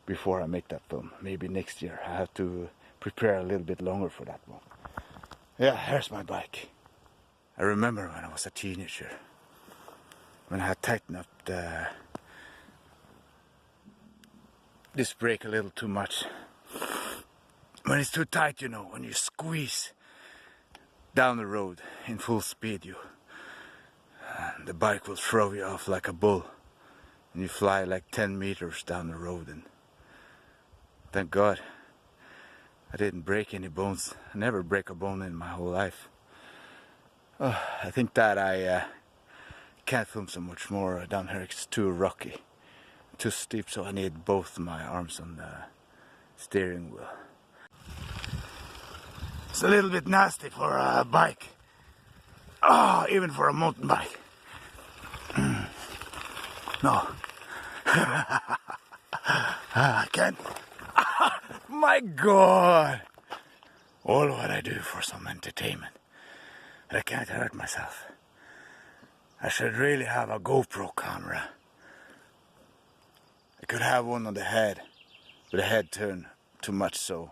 before I make that film. Maybe next year. I have to prepare a little bit longer for that one. Yeah, here's my bike. I remember when I was a teenager, when I had tightened up this brake a little too much. When it's too tight, you know, when you squeeze down the road in full speed, the bike will throw you off like a bull, and you fly like 10 meters down the road. And thank God I didn't break any bones. I never break a bone in my whole life. I think that I can't film so much more down here. It's too rocky, too steep, so I need both my arms on the steering wheel. It's a little bit nasty for a bike. Oh, even for a mountain bike. No. I can't. My God! All what I do for some entertainment. But I can't hurt myself. I should really have a GoPro camera. I could have one on the head, but the head turned too much, so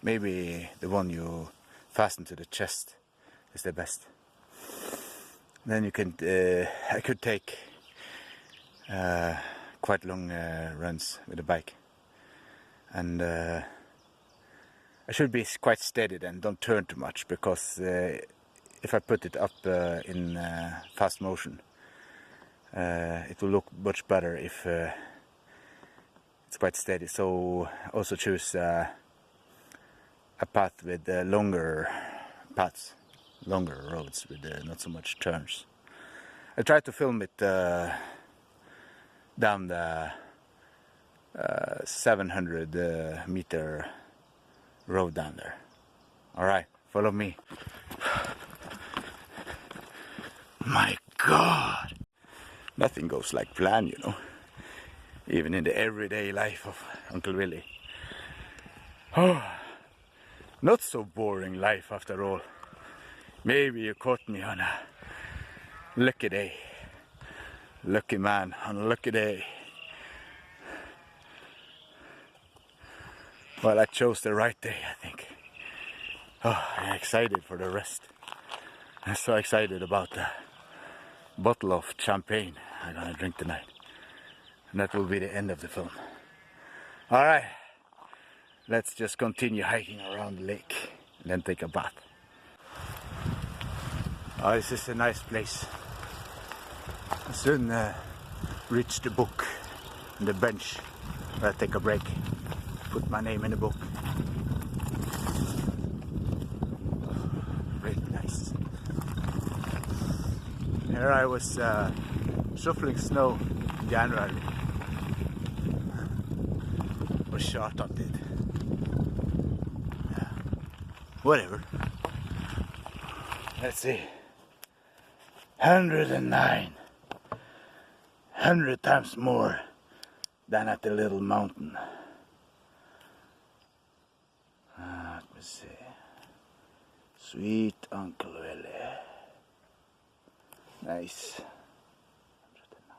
maybe the one you fasten to the chest is the best. Then you can, I could take quite long runs with the bike, and I should be quite steady then, don't turn too much, because if I put it up in fast motion, it will look much better if it's quite steady. So also choose a path with longer paths, longer roads with not so much turns. I tried to film it down the 700 meter road down there. Alright, follow me. My God! Nothing goes like planned, you know. Even in the everyday life of Uncle Willy. Oh, not so boring life after all. Maybe you caught me on a lucky day. Lucky man on a lucky day. Well, I chose the right day, I think. Oh, I'm excited for the rest. I'm so excited about the bottle of champagne I'm gonna drink tonight. And that will be the end of the film. Alright. let's just continue hiking around the lake and then take a bath. Oh, this is a nice place. I'll soon reach the book and the bench where I take a break, put my name in the book. Really nice. Here I was shoveling snow in January. Was short on it. Yeah. Whatever. Let's see. 109. 100 times more than at the little mountain. Let me see. Sweet Uncle Willy. Nice. 109.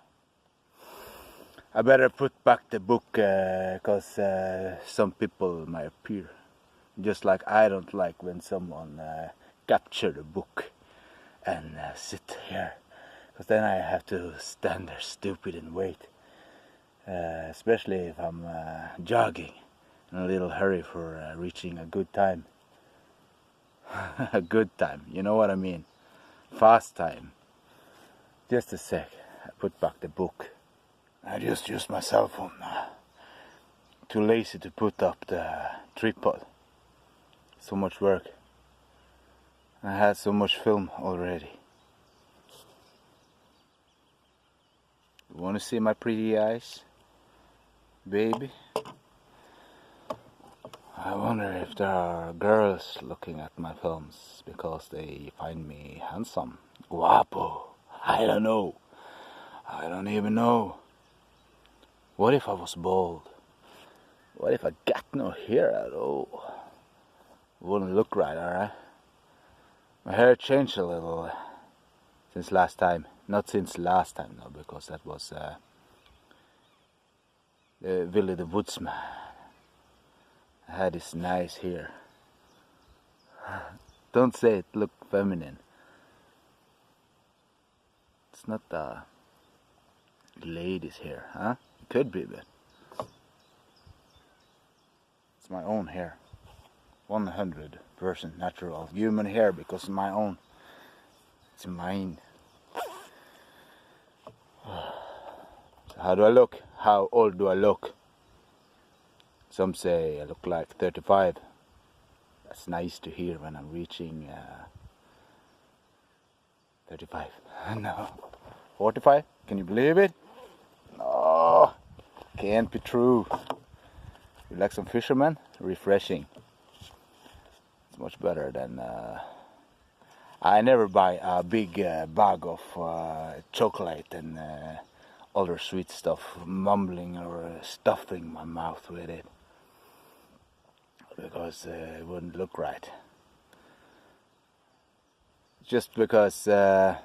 I better put back the book because some people might appear. Just like I don't like when someone capture the book and sit here. Because then I have to stand there stupid and wait. Especially if I'm jogging in a little hurry for reaching a good time. A good time, you know what I mean? Fast time. Just a sec, I put back the book. I just used my cell phone. Too lazy to put up the tripod. So much work. I had so much film already. You wanna see my pretty eyes, baby? I wonder if there are girls looking at my films because they find me handsome, guapo. I don't know. I don't even know. What if I was bald? What if I got no hair at all? Wouldn't look right, alright? My hair changed a little since last time. Not since last time, no, because that was Willy the Woodsman. I had this nice hair. Don't say it look feminine. It's not the lady's hair, huh? It could be, but it's my own hair. 100% natural human hair because it's my own. It's mine. So how do I look? How old do I look? Some say I look like 35. That's nice to hear when I'm reaching 35. No. 45? Can you believe it? No, can't be true. You like some fisherman? Refreshing. It's much better than... I never buy a big bag of chocolate and other sweet stuff, mumbling or stuffing my mouth with it. Because it wouldn't look right. Just because I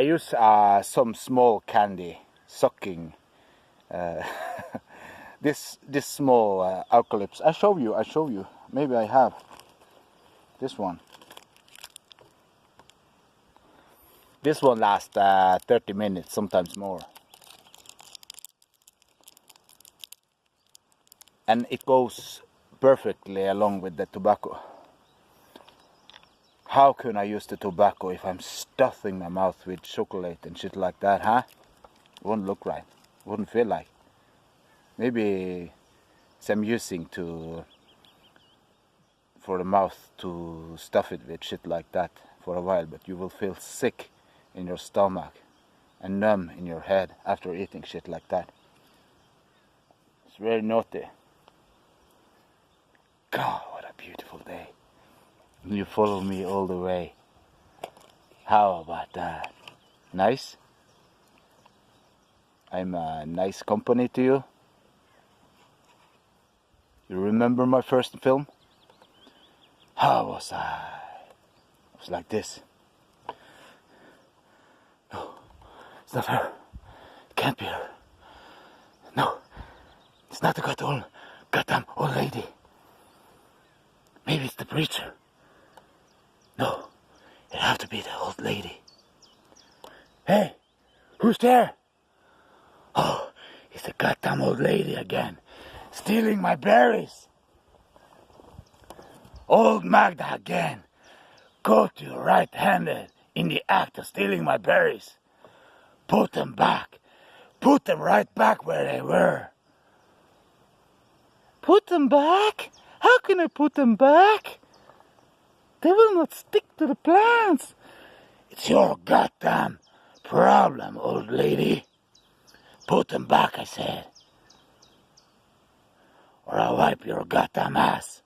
use some small candy sucking this small eucalyptus. I show you. Maybe I have this one. This one lasts 30 minutes, sometimes more. And it goes perfectly along with the tobacco. How can I use the tobacco if I'm stuffing my mouth with chocolate and shit like that, huh? It wouldn't look right. It wouldn't feel like. Maybe it's amusing for the mouth to stuff it with shit like that for a while, but you will feel sick in your stomach and numb in your head after eating shit like that. It's very naughty. God, what a beautiful day. You follow me all the way. How about that? Nice? I'm a nice company to you. You remember my first film? How was I? I was like this. No, it's not her. It can't be her. No, it's not the goddamn old lady. Maybe it's the preacher. No, it have to be the old lady. Hey, who's there? It's the goddamn old lady again, stealing my berries. Old Magda again, caught you right-handed in the act of stealing my berries. Put them back. Put them right back where they were. Put them back? How can I put them back? They will not stick to the plants. It's your goddamn problem, old lady. Put them back, I said. Or I'll wipe your goddamn ass.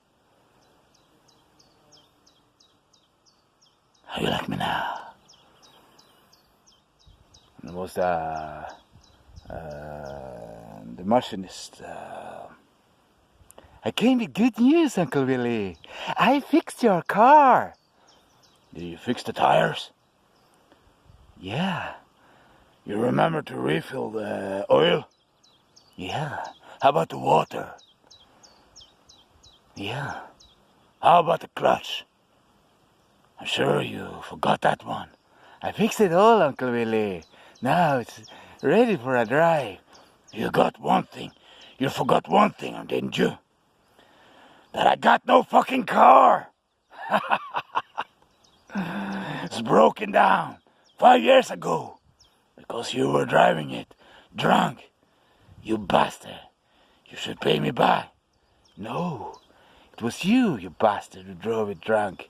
How you like me now? It was the machinist. I came with good news, Uncle Willy. I fixed your car. Did you fix the tires? Yeah. You remember to refill the oil? Yeah. How about the water? Yeah. How about the clutch? I'm sure you forgot that one. I fixed it all, Uncle Willy. Now it's ready for a drive. You got one thing. You forgot one thing, didn't you? That I got no fucking car. It's broken down 5 years ago because you were driving it drunk. You bastard. You should pay me back. No, it was you bastard, who drove it drunk.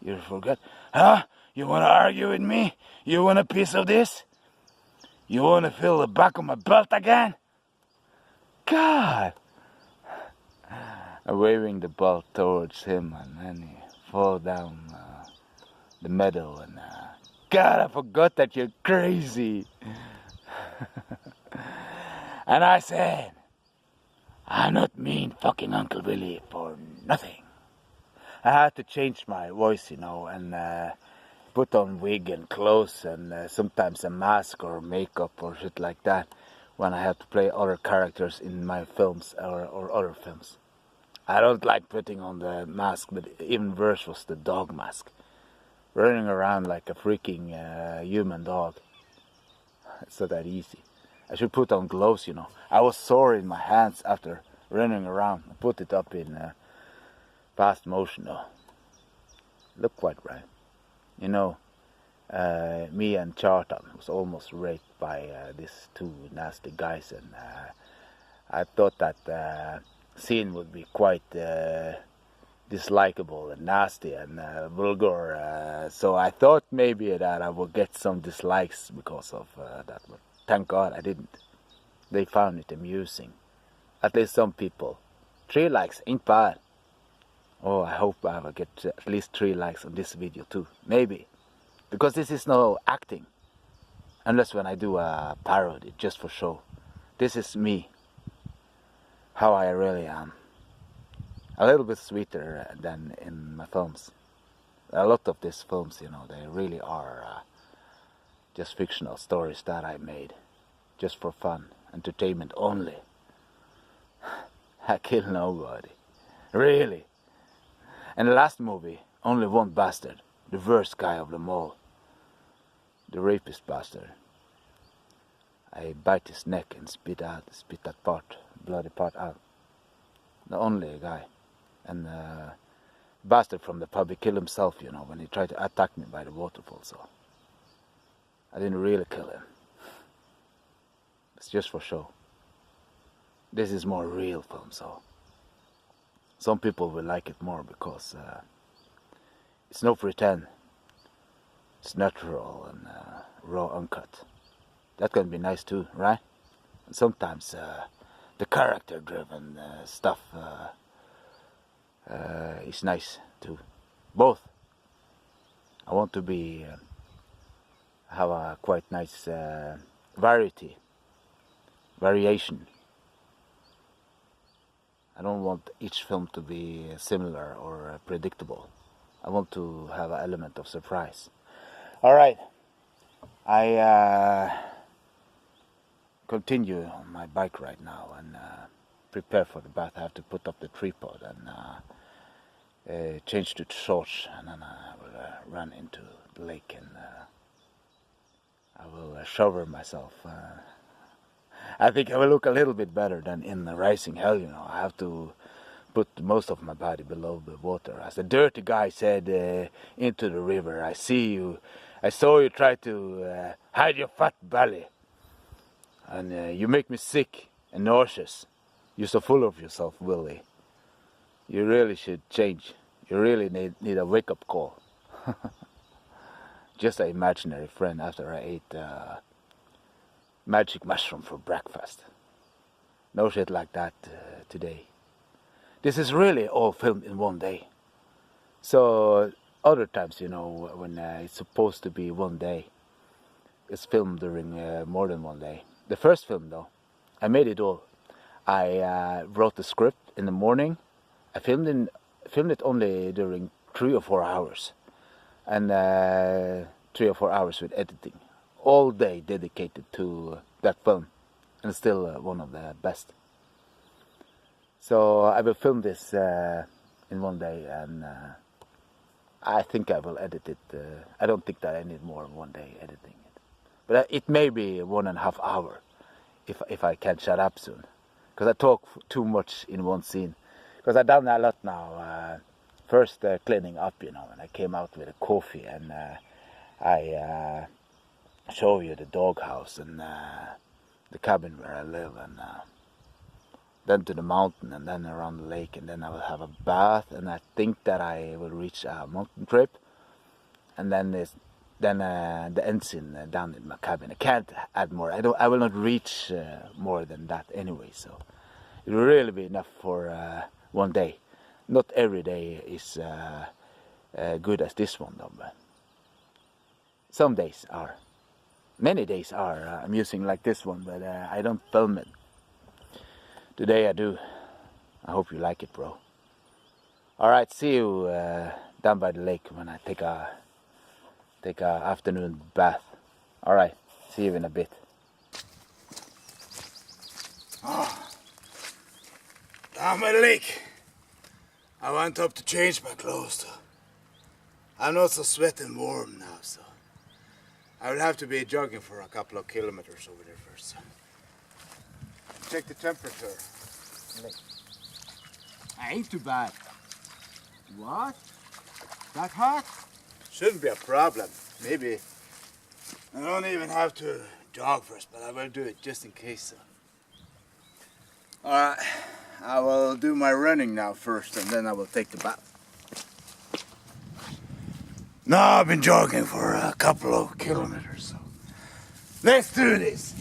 You forgot? Huh? You wanna argue with me? You want a piece of this? You wanna feel the back of my belt again? God! I'm waving the belt towards him, and then he fall down the meadow, and God, I forgot that you're crazy. And I said, I'm not mean fucking Uncle Willy for nothing. I had to change my voice, you know, and put on wig and clothes and sometimes a mask or makeup or shit like that when I have to play other characters in my films or other films. I don't like putting on the mask, but even worse was the dog mask. Running around like a freaking human dog. It's not that easy. I should put on gloves, you know. I was sore in my hands after running around. I put it up in fast motion though. Look quite right. You know, me and Chartan was almost raped by these two nasty guys, and I thought that scene would be quite dislikable and nasty and vulgar, so I thought maybe that I would get some dislikes because of that, but thank God I didn't. They found it amusing. At least some people. 3 likes ain't bad. Oh, I hope I will get at least 3 likes on this video too. Maybe. Because this is no acting. Unless when I do a parody, just for show. This is me. How I really am. A little bit sweeter than in my films. A lot of these films, you know, they really are just fictional stories that I made. Just for fun. Entertainment only. I kill nobody. Really. And the last movie, only one bastard. The worst guy of them all. The rapist bastard. I bite his neck and spit that part, bloody part out. The only guy. And bastard from the pub, he killed himself, you know, when he tried to attack me by the waterfall, so I didn't really kill him. It's just for show. This is more real film, so some people will like it more because it's no pretend. It's natural and raw, uncut. That can be nice too, right? And sometimes the character-driven stuff is nice too. Both. I want to be have a quite nice variation. I don't want each film to be similar or predictable. I want to have an element of surprise. Alright, I continue on my bike right now and prepare for the bath. I have to put up the tripod and change to shorts, and then I will run into the lake and I will shower myself. I think I will look a little bit better than in the rising hell, you know. I have to put most of my body below the water. As the dirty guy said into the river, I saw you try to hide your fat belly. And you make me sick and nauseous. You're so full of yourself, Willy. You really should change. You really need a wake-up call. Just an imaginary friend after I ate magic mushroom for breakfast. No shit like that today. This is really all filmed in one day. So other times, you know, when it's supposed to be one day, it's filmed during more than one day. The first film, though, I made it all. I wrote the script in the morning. I filmed it only during 3 or 4 hours, and 3 or 4 hours with editing. All day dedicated to that film, and still one of the best. So I will film this in one day, and I think I will edit it. I don't think that I need more than one day editing it, but it may be 1.5 hours if I can shut up soon, because I talk too much in one scene. Because I've done a lot now. First cleaning up, you know, and I came out with a coffee, and I show you the doghouse and the cabin where I live, and then to the mountain, and then around the lake, and then I will have a bath, and I think that I will reach a mountain trip, and then the end scene down in my cabin. I can't add more. I will not reach more than that anyway. So it will really be enough for one day. Not every day is good as this one, though. But some days are. Many days are amusing like this one, but I don't film it. Today I do. I hope you like it, bro. Alright, see you down by the lake when I take a afternoon bath. Alright, see you in a bit. Down by the lake. I went up to change my clothes. I'm not so sweaty and warm now, so I will have to be jogging for a couple of kilometers over there first. Check the temperature. Ain't too bad. What? That hot? Shouldn't be a problem. Maybe I don't even have to jog first, but I will do it just in case. Alright, I will do my running now first, and then I will take the bath. No, I've been jogging for a couple of kilometers, so let's do this.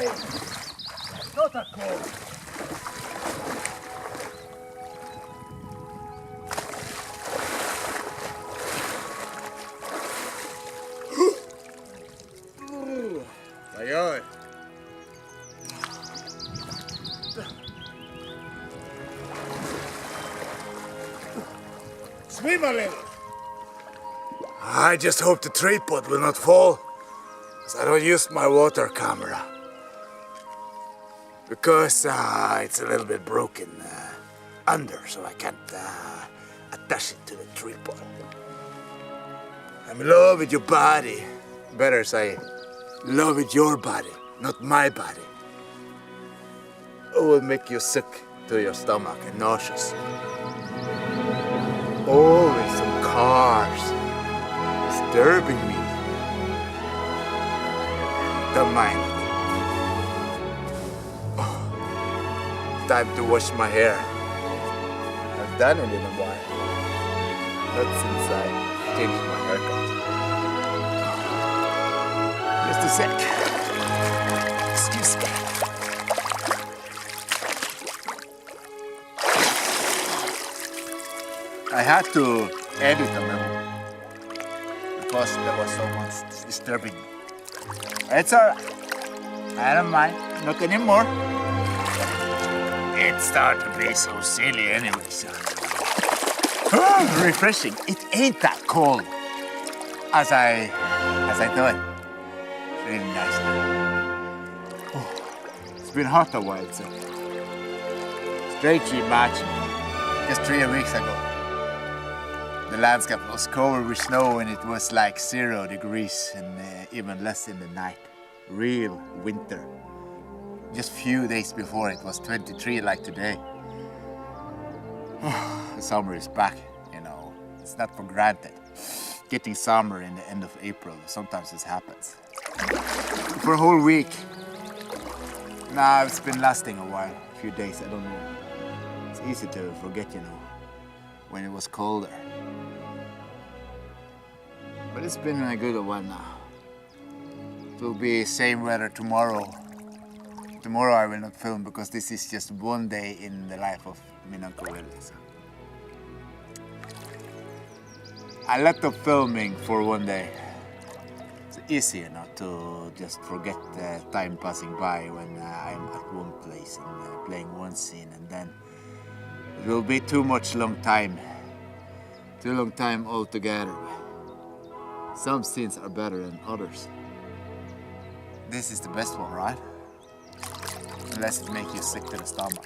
It's not that cold. Aye. Swim a little. I just hope the tripod will not fall, as I don't use my water camera. Because it's a little bit broken under, so I can't attach it to the tripod. I'm in love with your body. Better say, love with your body, not my body. I will make you sick to your stomach and nauseous. Always some cars disturbing me. Don't mind it. Oh, time to wash my hair. I've done it in a while. Not since I changed my haircut. Just a sec. Excuse me. I had to edit a little because there was so much disturbing. It's alright. I don't mind. Not anymore. It started to be so silly anyway, so. Oh, refreshing. It ain't that cold as I thought. It's really nice. Oh, it's been hot a while, so. Straight to imagine. Just 3 weeks ago. The landscape was covered with snow and it was like 0 degrees and even less in the night. Real winter. Just few days before it was 23 like today. The summer is back, you know. It's not for granted. Getting summer in the end of April, sometimes this happens. For a whole week. Now it's been lasting a while, a few days, I don't know. It's easy to forget, you know, when it was colder. But it's been a good while now. It will be same weather tomorrow. Tomorrow I will not film because this is just one day in the life of my Uncle Willy. So. A lot of filming for one day. It's easier now to just forget time passing by when I'm at one place and playing one scene, and then it will be too long time altogether. Some scenes are better than others. This is the best one, right? Unless it makes you sick to the stomach.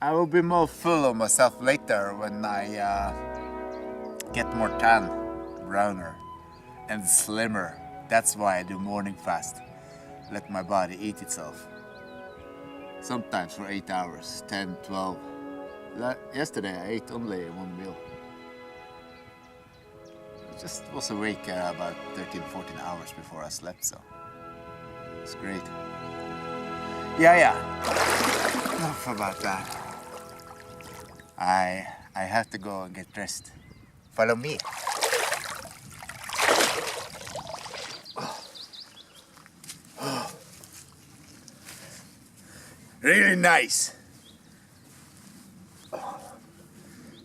I will be more full of myself later when I get more tan, browner and slimmer. That's why I do morning fast. Let my body eat itself. Sometimes for 8 hours, 10, 12. Yesterday I ate only one meal. I just was awake about 13, 14 hours before I slept, so it's great. Yeah. Enough about that. I have to go and get dressed. Follow me. Really nice.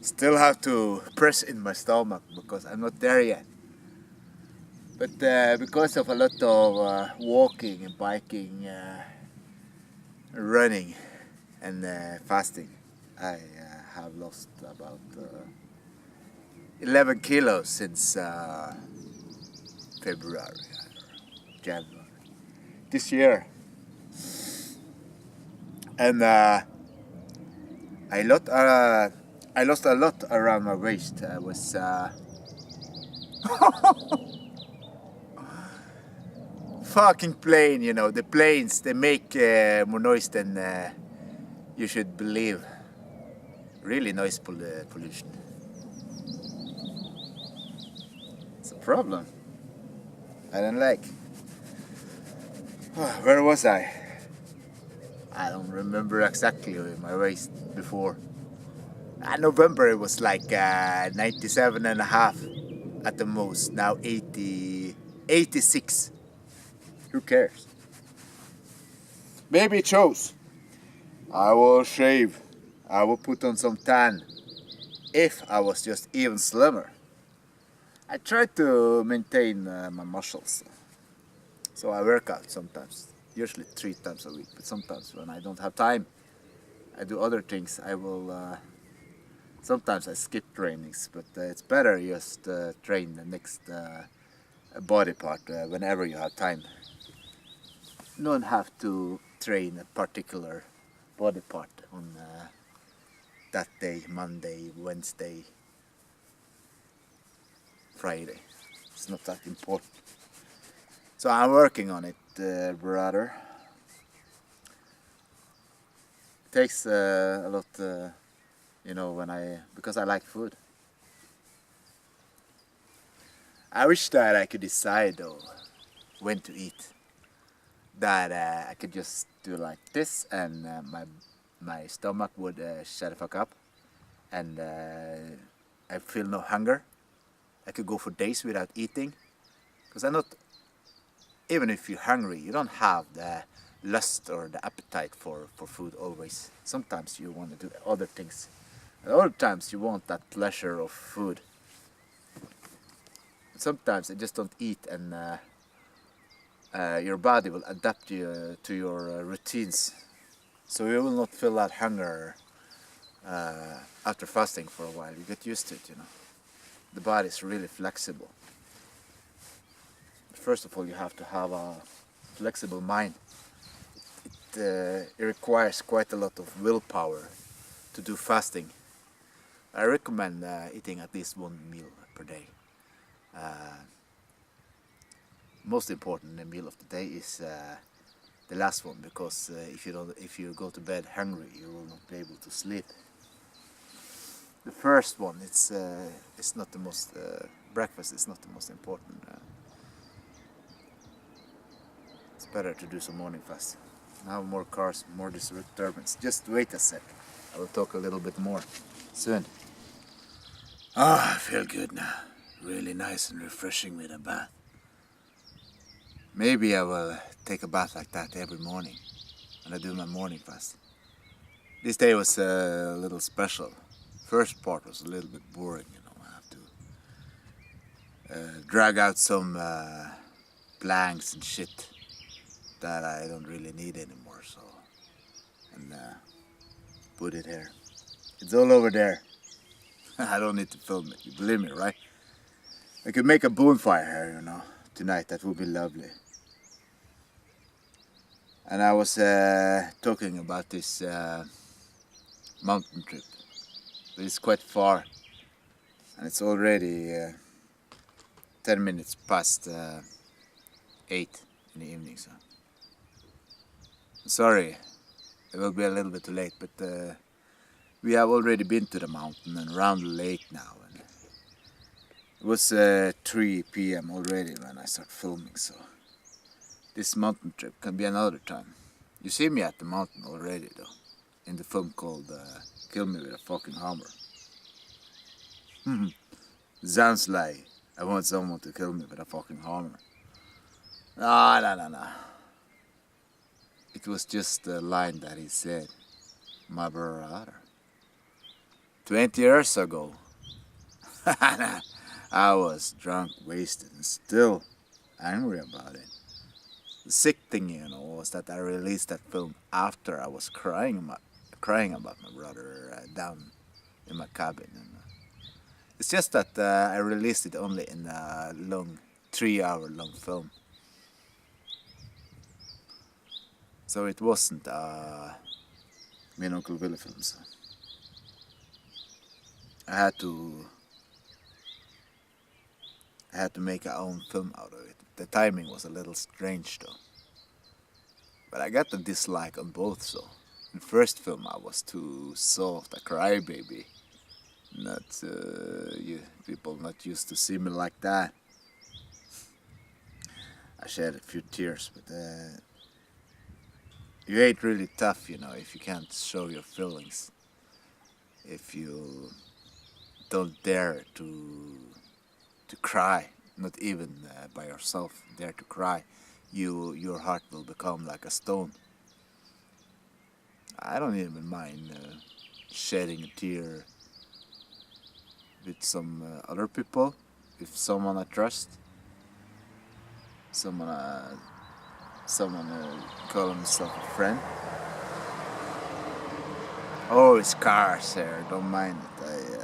Still have to press in my stomach because I'm not there yet. But because of a lot of walking and biking, running and fasting, I have lost about 11 kilos since February or January this year. And I lost a lot around my waist. I was fucking plane, you know. The planes, they make more noise than you should believe. Really noise pollution. It's a problem I don't like. Where was I? I don't remember exactly my waist before. November it was like 97 and a half at the most. Now 86. Who cares? Maybe it shows. I will shave. I will put on some tan. If I was just even slimmer. I try to maintain my muscles. So I work out sometimes. Usually 3 times a week. But sometimes when I don't have time, I do other things. I will... sometimes I skip trainings. But it's better just train the next body part whenever you have time. You don't have to train a particular body part on that day, Monday, Wednesday, Friday. It's not that important. So I'm working on it, brother. It takes a lot, you know, because I like food. I wish that I could decide though when to eat. That I could just do like this and my stomach would shut the fuck up and I feel no hunger. I could go for days without eating because I'm not, even if you're hungry, you don't have the lust or the appetite for food always. Sometimes you want to do other things. And other times you want that pleasure of food. Sometimes I just don't eat and your body will adapt to your routines. So you will not feel that hunger after fasting for a while. You get used to it, you know. The body is really flexible. First of all, you have to have a flexible mind. It requires quite a lot of willpower to do fasting. I recommend eating at least one meal per day. Most important meal of the day is the last one, because if you go to bed hungry, you will not be able to sleep. The first one, it's not the most breakfast is not the most important. It's better to do some morning fast. Now more cars, more disturbance. Just wait a sec. I will talk a little bit more soon. Ah, I feel good now. Really nice and refreshing with a bath. Maybe I will take a bath like that every morning when I do my morning fast. This day was a little special. First part was a little bit boring, you know. I have to drag out some blanks and shit that I don't really need anymore, so, and put it here. It's all over there. I don't need to film it, you believe me, right? I could make a bonfire here, you know, tonight. That would be lovely. And I was talking about this mountain trip. But it's quite far, and it's already 10 minutes past 8 in the evening, so sorry, it will be a little bit too late, but we have already been to the mountain and around the lake now, and it was 3 p.m. already when I started filming, so this mountain trip can be another time. You see me at the mountain already though, in the film called Kill Me With a Fucking Hammer. Sounds like I want someone to kill me with a fucking hammer. No. It was just a line that he said, my brother. 20 years ago, I was drunk, wasted, and still angry about it. The sick thing, you know, was that I released that film after I was crying about my brother down in my cabin. And, it's just that I released it only in a long, 3-hour-long film. So it wasn't me and Uncle Willy film, so I had to make our own film out of it. The timing was a little strange though. But I got the dislike on both, so in the first film I was too soft, a crybaby. Not people not used to see me like that. I shed a few tears, but you ain't really tough, you know, if you can't show your feelings. If you don't dare to cry, not even by yourself, dare to cry, your heart will become like a stone. I don't even mind shedding a tear with some other people, if someone I trust, someone call himself a friend. Oh, it's cars here, don't mind it.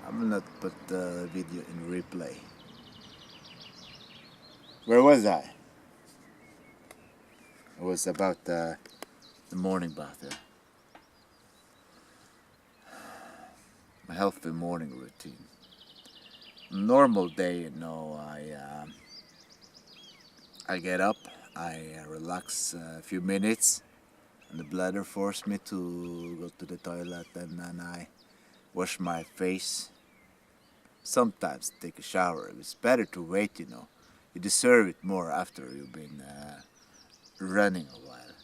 I will not put the video in replay. Where was I? It was about the morning bath there. My healthy morning routine. Normal day, you know, I get up, I relax a few minutes, and the bladder forced me to go to the toilet, and then I wash my face. Sometimes take a shower. It's better to wait, you know. You deserve it more after you've been running a while.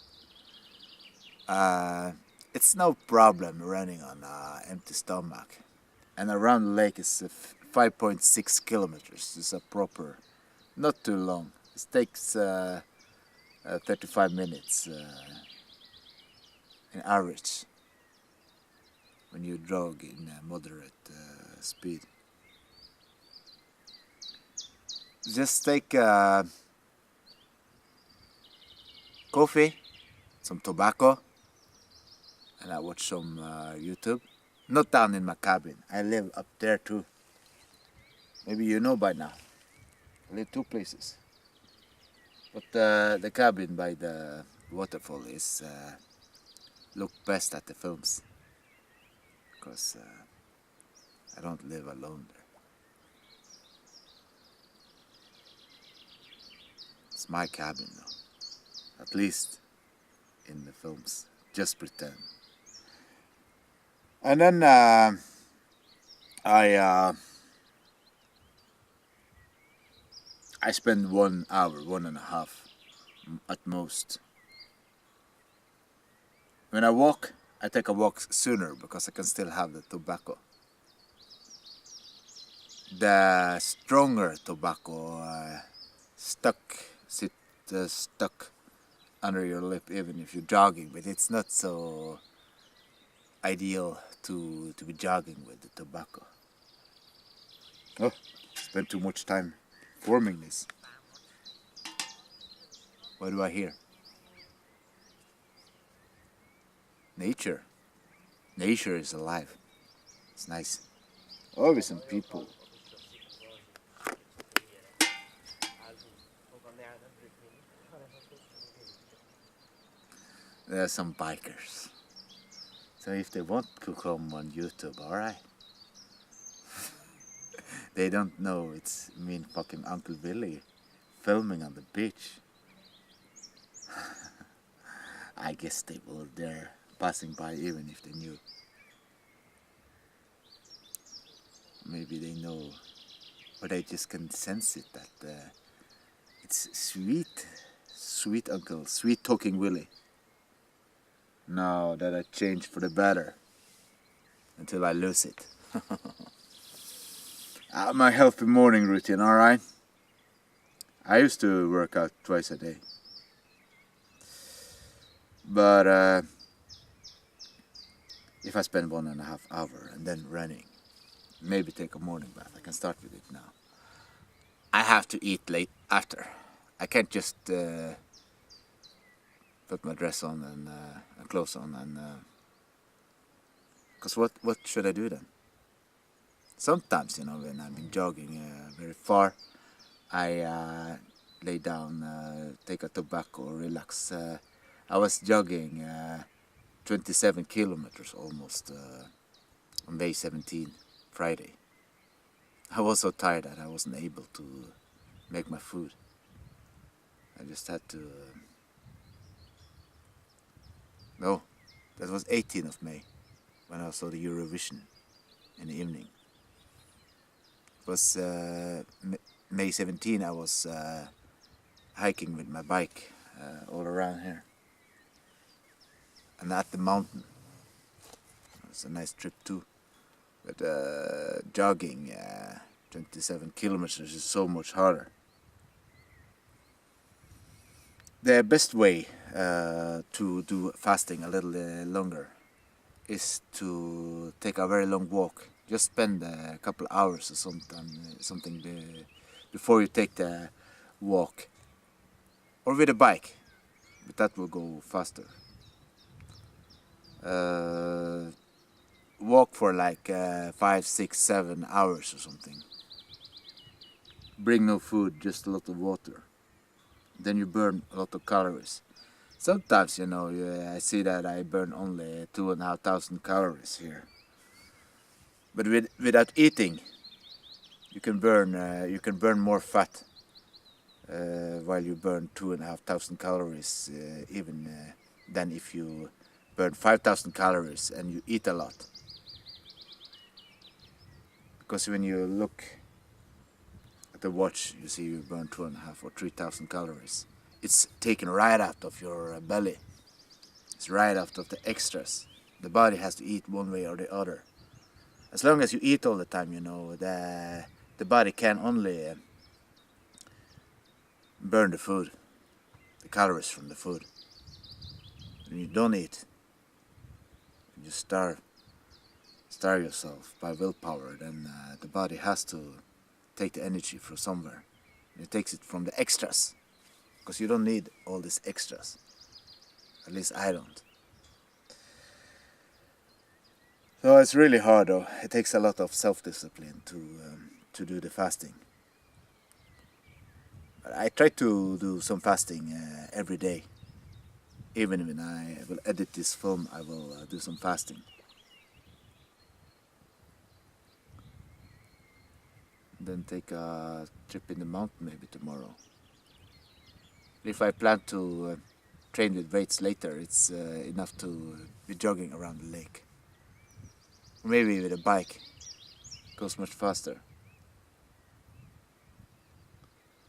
It's no problem running on an empty stomach. And around the lake is 5.6 kilometers. It's a proper, not too long. It takes 35 minutes in average when you jog in moderate speed. Just take coffee, some tobacco, and I watch some YouTube. Not down in my cabin. I live up there too. Maybe you know by now. I live 2 places. But the cabin by the waterfall is look best at the films. because I don't live alone there. It's my cabin though, at least in the films. Just pretend. And then I spend 1 hour, 1.5 at most. When I walk, I take a walk sooner because I can still have the tobacco. The stronger tobacco stuck under your lip even if you're jogging, but it's not so ideal to be jogging with the tobacco. Oh, spent too much time forming this. What do I hear? Nature. Nature is alive. It's nice. Always some people. There are some bikers. So if they want to come on YouTube, alright. They don't know it's me and fucking Uncle Willy filming on the beach. I guess they were there passing by even if they knew. Maybe they know, or they just can sense it that it's sweet Uncle, sweet talking Willy. Now that I changed for the better until I lose it. My healthy morning routine, alright? I used to work out twice a day. But if I spend 1.5 hours and then running, maybe take a morning bath, I can start with it now. I have to eat late after. I can't just put my dress on and clothes on and because what should I do then? Sometimes, you know, when I've been jogging very far, I lay down, take a tobacco, relax. I was jogging 27 kilometers almost on May 17, Friday. I was so tired that I wasn't able to make my food. I just had to... No, that was 18th of May when I saw the Eurovision in the evening. It was May 17, I was hiking with my bike all around here. And at the mountain. It was a nice trip too. But jogging 27 kilometers is so much harder. The best way to do fasting a little longer is to take a very long walk. Just spend a couple hours or something before you take the walk. Or with a bike, but that will go faster. Walk for like 5, 6, 7 hours or something. Bring no food, just a lot of water. Then you burn a lot of calories. Sometimes, you know, I see that I burn only 2,500 calories here. But without eating, you can burn more fat while you burn 2,500 calories, even than if you burn 5,000 calories and you eat a lot. Because when you look at the watch, you see you burn 2,500 or 3,000 calories. It's taken right out of your belly. It's right out of the extras. The body has to eat one way or the other. As long as you eat all the time, you know, the body can only burn the food, the calories from the food. When you don't eat, you just starve yourself by willpower, then the body has to take the energy from somewhere. It takes it from the extras, because you don't need all these extras. At least I don't. So it's really hard though. It takes a lot of self-discipline to do the fasting. But I try to do some fasting every day. Even when I will edit this film, I will do some fasting. then take a trip in the mountain maybe tomorrow. If I plan to train with weights later, it's enough to be jogging around the lake. Or maybe with a bike, goes much faster.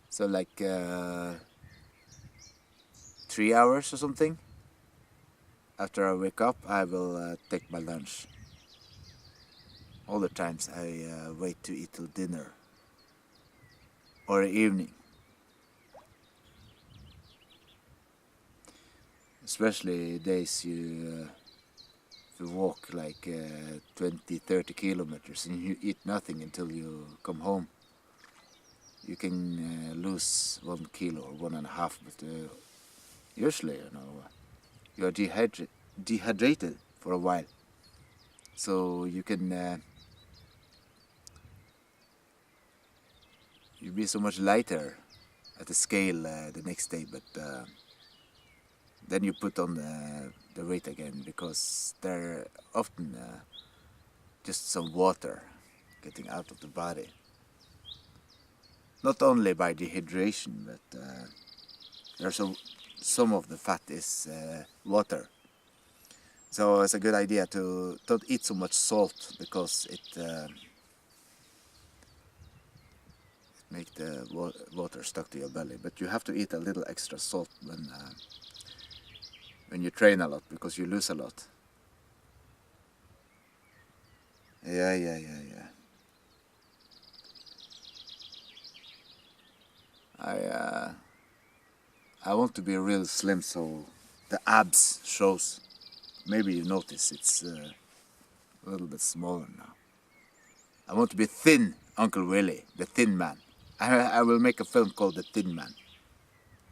So like 3 hours or something. After I wake up, I will take my lunch. All the times I wait to eat till dinner or evening. Especially days you walk like 20-30 kilometers and you eat nothing until you come home. You can lose 1 kilo or 1.5, but usually, you are dehydrated for a while. So you can you'll be so much lighter at the scale the next day, but then you put on the weight again, because there often just some water getting out of the body. Not only by dehydration, but there's some of the fat is water. So it's a good idea to don't eat so much salt, because it make the water stuck to your belly. But you have to eat a little extra salt when you train a lot, because you lose a lot. Yeah. I want to be real slim, so the abs shows. Maybe you notice it's a little bit smaller now. I want to be thin, Uncle Willy, the thin man. I will make a film called The Thin Man.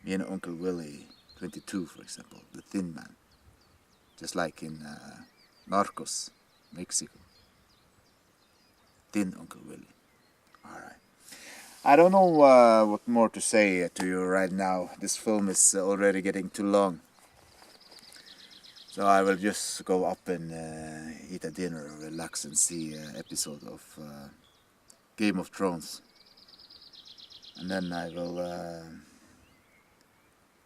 Me and Uncle Willy, 22, for example, the thin man. Just like in Narcos, Mexico. Thin Uncle Willy. Alright. I don't know what more to say to you right now. This film is already getting too long. So I will just go up and eat a dinner, relax, and see an episode of Game of Thrones. And then I will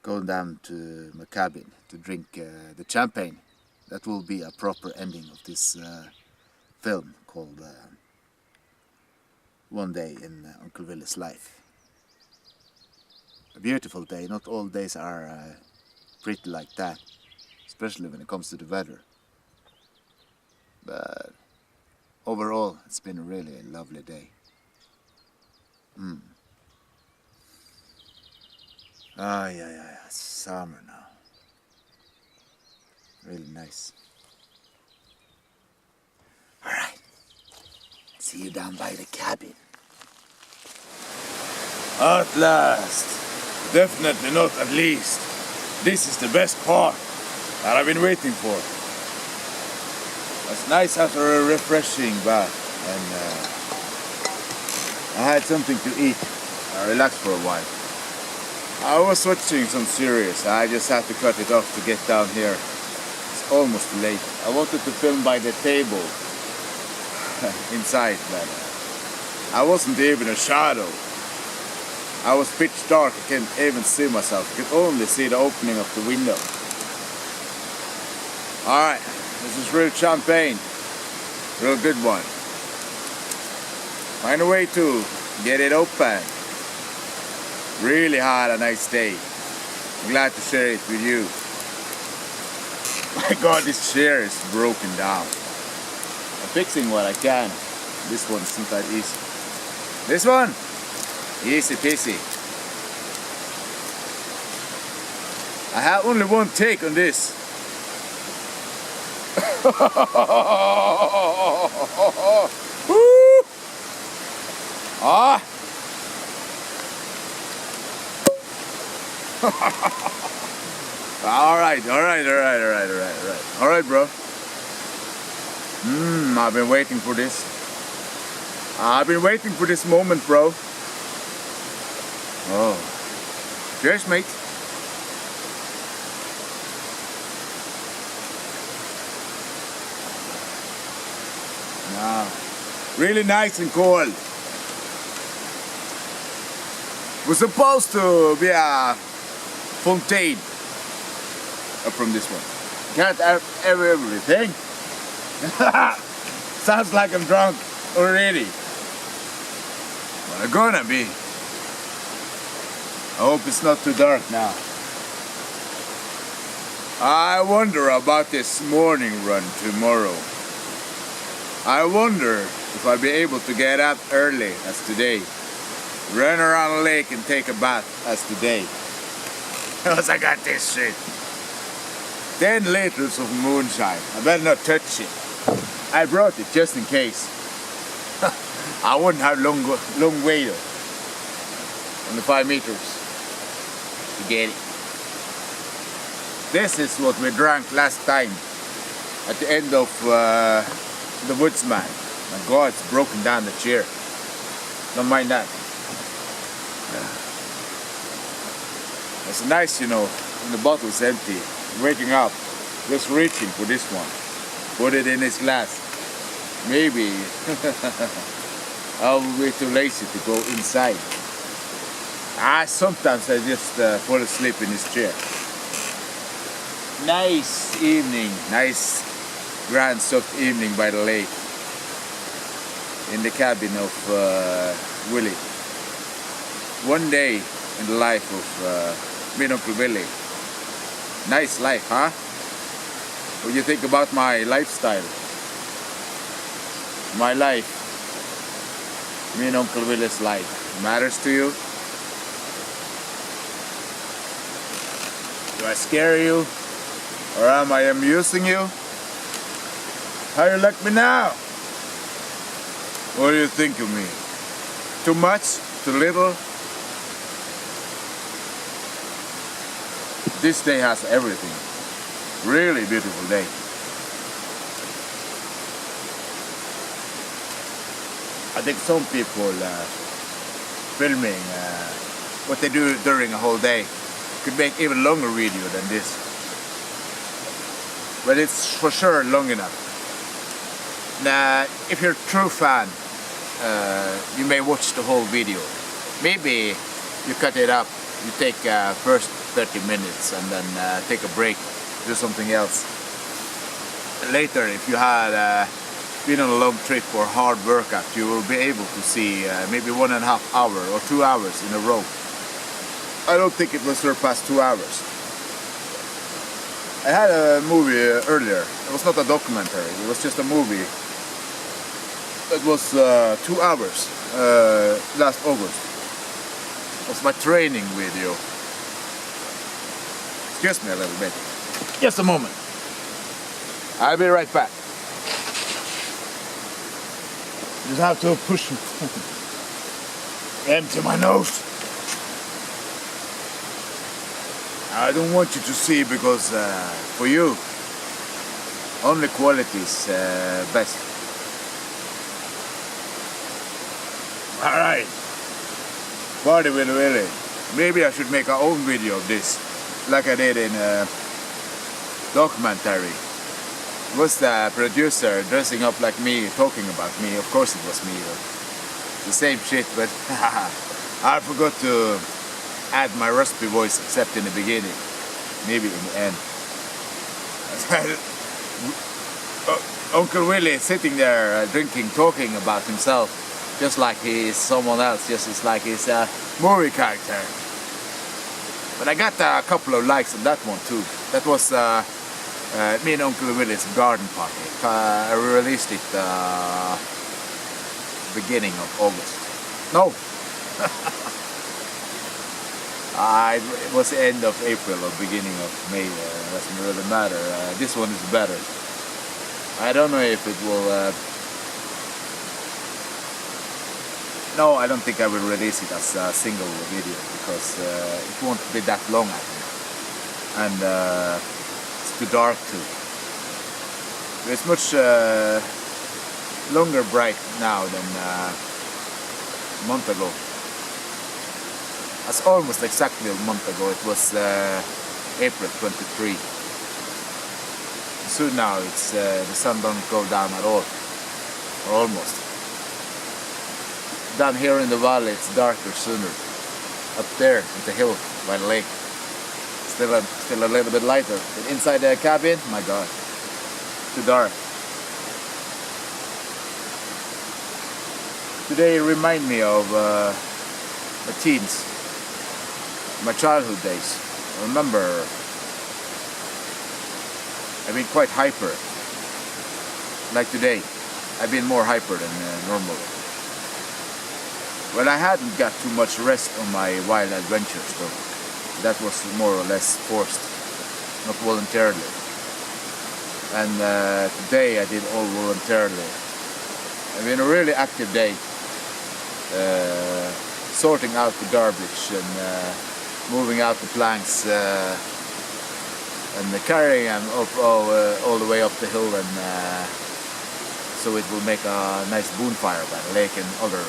go down to my cabin to drink the champagne. That will be a proper ending of this film called One Day in Uncle Willy's Life. A beautiful day. Not all days are pretty like that, especially when it comes to the weather. But overall, it's been a really lovely day. Yeah, it's summer now. Really nice. Alright. See you down by the cabin. At last. Definitely not at least. This is the best part that I've been waiting for. It's nice after a refreshing bath, and I had something to eat. I relaxed for a while. I was watching some series. I just had to cut it off to get down here. It's almost late. I wanted to film by the table inside, but I wasn't even a shadow. I was pitch dark. I can't even see myself. I could only see the opening of the window. Alright, this is real champagne. Real good one. Find a way to get it open. Really had a nice day. I'm glad to share it with you. My God, this chair is broken down. I'm fixing what I can. This one's not that easy. This one? Easy peasy. I have only one take on this. Woo! Ah! Alright, bro. I've been waiting for this. I've been waiting for this moment, bro. Oh. Cheers, mate. Really nice and cold. was supposed to be a fountain up from this one. Can't have everything. Sounds like I'm drunk already. But I'm gonna be. I hope it's not too dark now. I wonder about this morning run tomorrow. I wonder if I'll be able to get up early as today. Run around the lake and take a bath as today. Because I got this shit. 10 liters of moonshine. I better not touch it. I brought it just in case. I wouldn't have long way though. Only 5 meters to get it. This is what we drank last time at the end of the Woodsman. My God, it's broken down the chair. Don't mind that. It's nice, you know, when the bottle's empty. Waking up, just reaching for this one. Put it in his glass. Maybe I'll be too lazy to go inside. Sometimes I just fall asleep in his chair. Nice evening, nice grand soft evening by the lake. In the cabin of Willy. One day in the life of me and Uncle Willy. Nice life, huh? What do you think about my lifestyle? My life. Me and Uncle Willy's life. Matters to you? Do I scare you? Or am I amusing you? How you like me now? What do you think of me? Too much? Too little? This day has everything. Really beautiful day. I think some people filming what they do during a whole day could make even longer video than this. But it's for sure long enough. Now, if you're a true fan, you may watch the whole video. Maybe you cut it up, you take first 30 minutes and then take a break, do something else. Later, if you had been on a long trip or hard workout, you will be able to see maybe 1.5 hours or 2 hours in a row. I don't think it will surpass 2 hours. I had a movie earlier. It was not a documentary, it was just a movie. It was 2 hours last August. It was my training video. Excuse me a little bit. Just a moment. I'll be right back. Just have to push empty my nose. I don't want you to see because for you only quality is best. Alright. Party with Willy. Maybe I should make our own video of this, like I did in a documentary. It was the producer dressing up like me, talking about me. Of course it was me. The same shit, but I forgot to add my raspy voice except in the beginning. Maybe in the end. Uncle Willy sitting there drinking, talking about himself. Just like he is someone else, just as like he's a movie character. But I got a couple of likes on that one too. That was me and Uncle Willy's garden party. I released it beginning of August. No! It was the end of April or beginning of May. Doesn't really matter. This one is better. I don't know if it will... No, I don't think I will release it as a single video because it won't be that long, I think. And it's too dark too. It's much longer bright now than a month ago. It's almost exactly a month ago. It was April 23. Soon now it's the sun don't go down at all, or almost. Down here in the valley it's darker sooner. up there at the hill by the lake. Still a little bit lighter. But inside the cabin, my God, too dark. Today remind me of my teens, my childhood days. I remember I've been quite hyper. Like today, I've been more hyper than normal. Well, I hadn't got too much rest on my wild adventures though. That was more or less forced, not voluntarily. And today I did all voluntarily. I've been a really active day. Sorting out the garbage and moving out the planks and carrying them up all the way up the hill, and so it will make a nice bonfire by the lake and other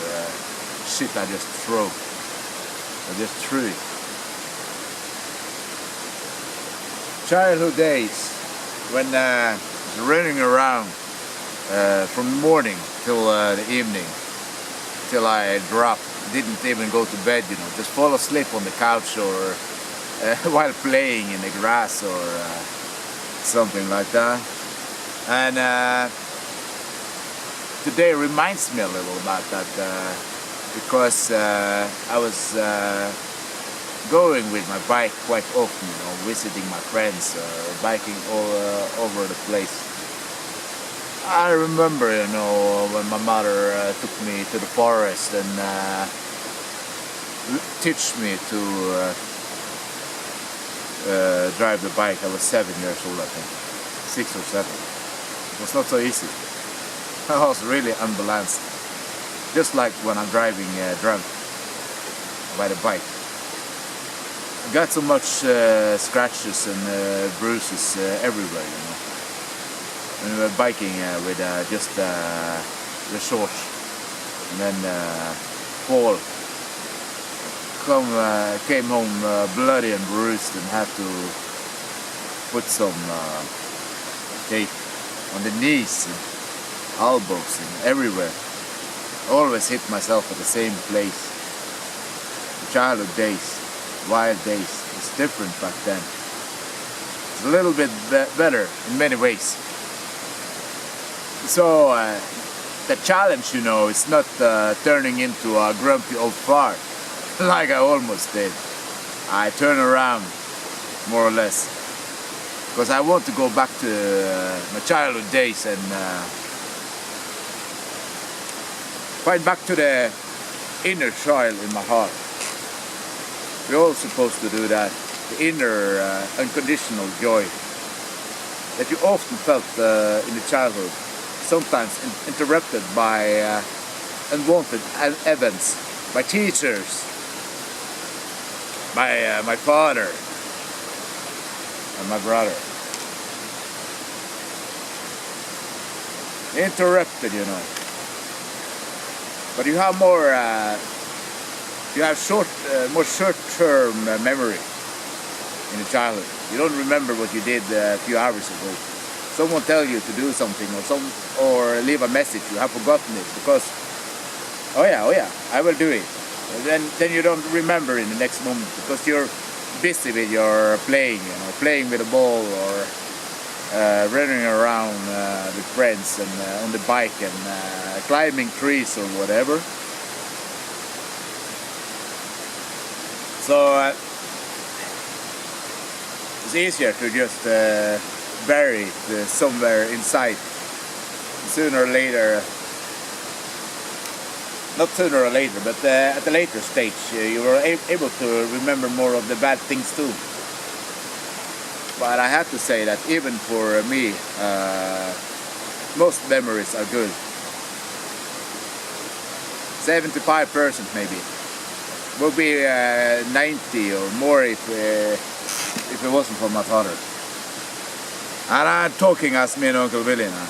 shit I just threw. I just threw it. Childhood days when running around from the morning till the evening, till I dropped, didn't even go to bed, you know, just fall asleep on the couch or while playing in the grass or something like that. And today reminds me a little about that because I was going with my bike quite often, you know, visiting my friends, biking all over the place. I remember, you know, when my mother took me to the forest and teach me to drive the bike. I was 7 years old, I think, 6 or 7. It was not so easy. I was really unbalanced, just like when I'm driving drunk by the bike. I got so much scratches and bruises everywhere, you know. When we were biking with just the shorts, and then fall, came home bloody and bruised and had to put some tape on the knees and elbows and everywhere. Always hit myself at the same place. The childhood days, wild days, it's different back then. It's a little bit better in many ways. So the challenge, you know, is not turning into a grumpy old fart like I almost did. I turn around, more or less, because I want to go back to my childhood days and find back to the inner child in my heart. We're all supposed to do that. The inner unconditional joy that you often felt in the childhood, sometimes interrupted by unwanted events, by teachers, by my father and my brother. Interrupted, you know. But you have more, more short-term memory in the childhood. You don't remember what you did a few hours ago. Someone tell you to do something or leave a message, you have forgotten it because oh yeah, I will do it. And then you don't remember in the next moment because you're busy with your playing, you know, playing with a ball or running around with friends and on the bike and climbing trees or whatever. So it's easier to just bury it somewhere inside. Sooner or later, not sooner or later, but at a later stage, you were able to remember more of the bad things too. But I have to say that even for me, most memories are good. 75% maybe. Would be 90 or more if it wasn't for my father. And I'm talking as me and Uncle Willy now.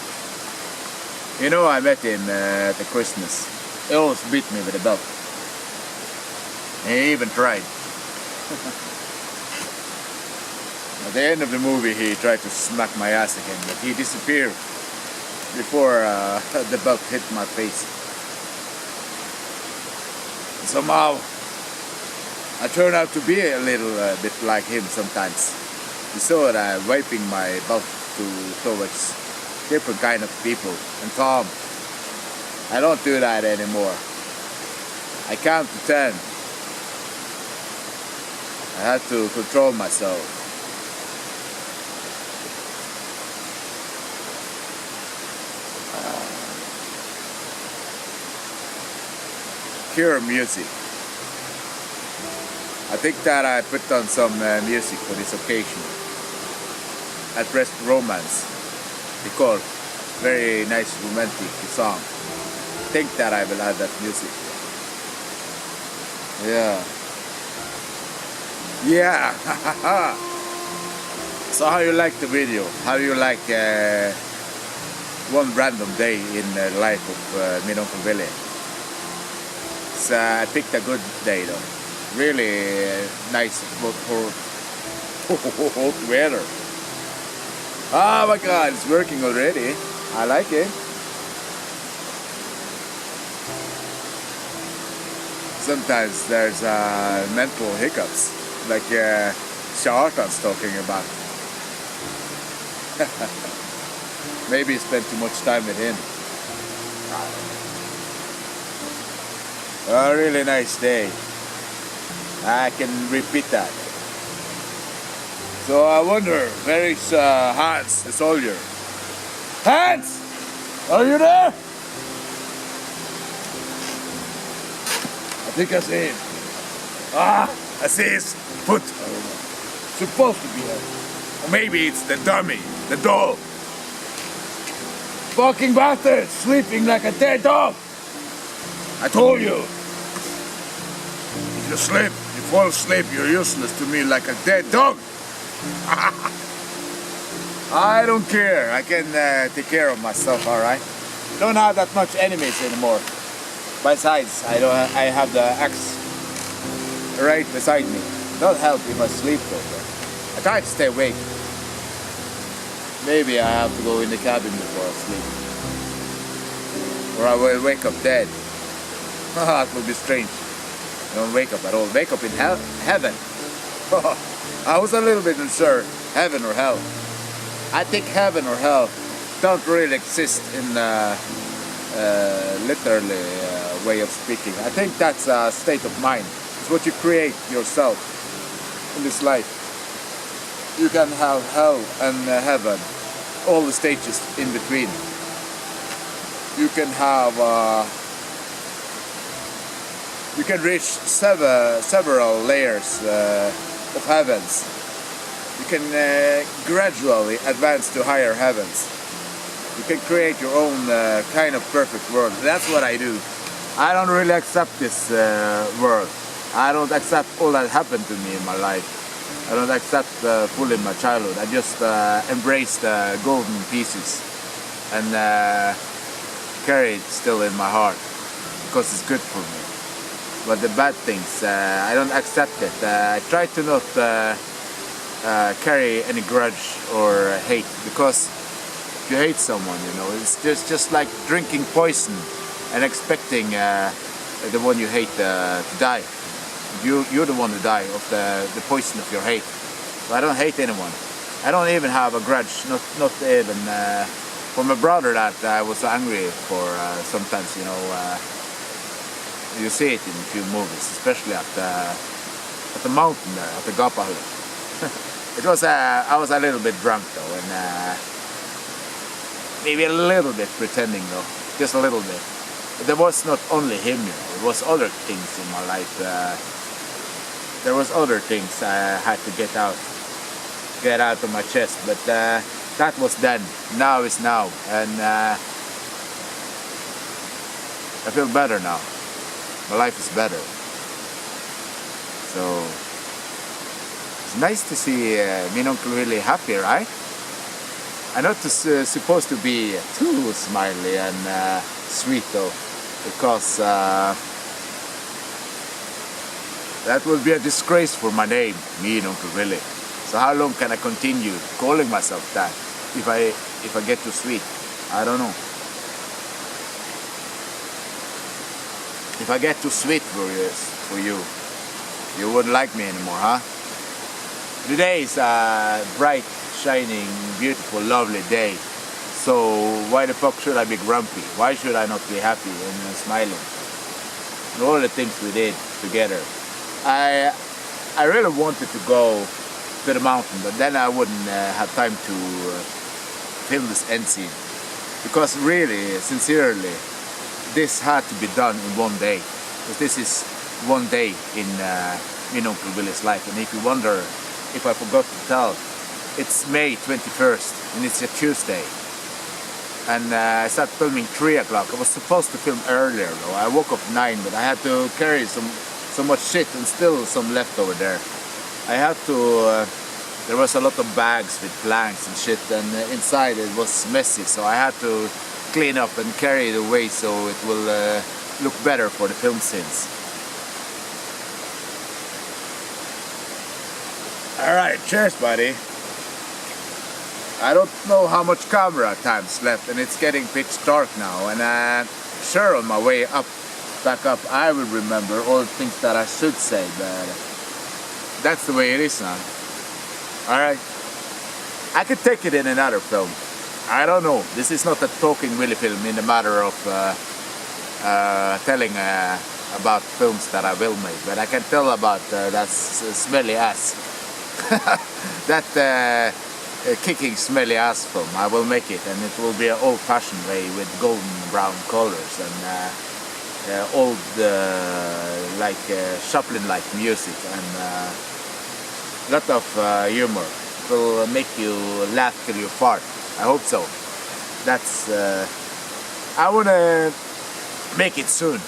You know, I met him at the Christmas. He always beat me with a belt. He even tried. At the end of the movie, he tried to smack my ass again, but he disappeared before the belt hit my face. Somehow, I turn out to be a little bit like him sometimes. You saw that I'm wiping my belt towards different kind of people. And Tom, I don't do that anymore. I count to 10. I have to control myself. Pure music. I think that I put on some music for this occasion. At Rest Romance. Because very nice romantic song. I think that I will add that music. Yeah. Yeah. So how you like the video? How you like one random day in the life of my Uncle Willy? So I picked a good day though. Really nice for hot weather. Oh my god, it's working already. I like it. Sometimes there's mental hiccups, like Chartan's talking about. Maybe spend too much time with him. A really nice day. I can repeat that. So I wonder, where is Hans, the soldier? Hans! Are you there? I think I see him. Ah, I see his foot. Supposed to be there. Or maybe it's the dummy, the dog. Fucking bastard, sleeping like a dead dog. I told you. If you sleep, you fall asleep, you're useless to me like a dead dog. I don't care. I can take care of myself, all right? Don't have that much enemies anymore. Besides, I have the axe right beside me. Don't help if I sleep though. I try to stay awake. Maybe I have to go in the cabin before I sleep. Or I will wake up dead. That would be strange. I don't wake up at all. Wake up in heaven. I was a little bit unsure. Heaven or hell. I think heaven or hell don't really exist in literally way of speaking. I think that's a state of mind. It's what you create yourself in this life. You can have hell and heaven, all the stages in between. You can have, you can reach several layers of heavens. You can gradually advance to higher heavens. You can create your own kind of perfect world. That's what I do. I don't really accept this world. I don't accept all that happened to me in my life. I don't accept fully my childhood. I just embrace the golden pieces and carry it still in my heart because it's good for me. But the bad things, I don't accept it. I try to not carry any grudge or hate, because if you hate someone, you know, it's just like drinking poison and expecting the one you hate to die. You're the one to die of the poison of your hate. So I don't hate anyone. I don't even have a grudge, not even for my brother that I was angry for sometimes, you know. You see it in a few movies, especially at the mountain there, at the Gapahut. It was I was a little bit drunk though, and maybe a little bit pretending though, just a little bit. But there was not only him, you know, it was other things in my life. There was other things I had to get out of my chest, but that was then. Now is now, and I feel better now. My life is better. So it's nice to see me and Uncle really happy, right? I'm not supposed to be too smiley and sweet though, because that would be a disgrace for my name, me and Uncle Willy. So how long can I continue calling myself that if I get too sweet? I don't know. If I get too sweet for you, You wouldn't like me anymore, huh? Today is a bright, shining, beautiful, lovely day. So why the fuck should I be grumpy? Why should I not be happy and smiling? And all the things we did together. I really wanted to go to the mountain, but then I wouldn't have time to film this end scene. Because really, sincerely, this had to be done in one day. Because this is one day in Uncle Willy's life. And if you wonder if I forgot to tell, it's May 21st and it's a Tuesday. And I started filming 3 o'clock. I was supposed to film earlier though. I woke up 9, but I had to carry so much shit and still some left over there. I had to, there was a lot of bags with planks and shit, and inside it was messy, so I had to clean up and carry it away so it will look better for the film scenes. Alright, cheers buddy. I don't know how much camera time's left and it's getting pitch dark now, and sure on my way back up I will remember all the things that I should say, but that's the way it is now. Alright, I could take it in another film. I don't know, this is not a talking Willy film in the matter of telling about films that I will make, but I can tell about that smelly ass. That kicking smelly ass film. I will make it, and it will be an old-fashioned way with golden brown colors and old like Chaplin-like music and a lot of humor. It will make you laugh till you fart. I hope so. That's I wanna make it soon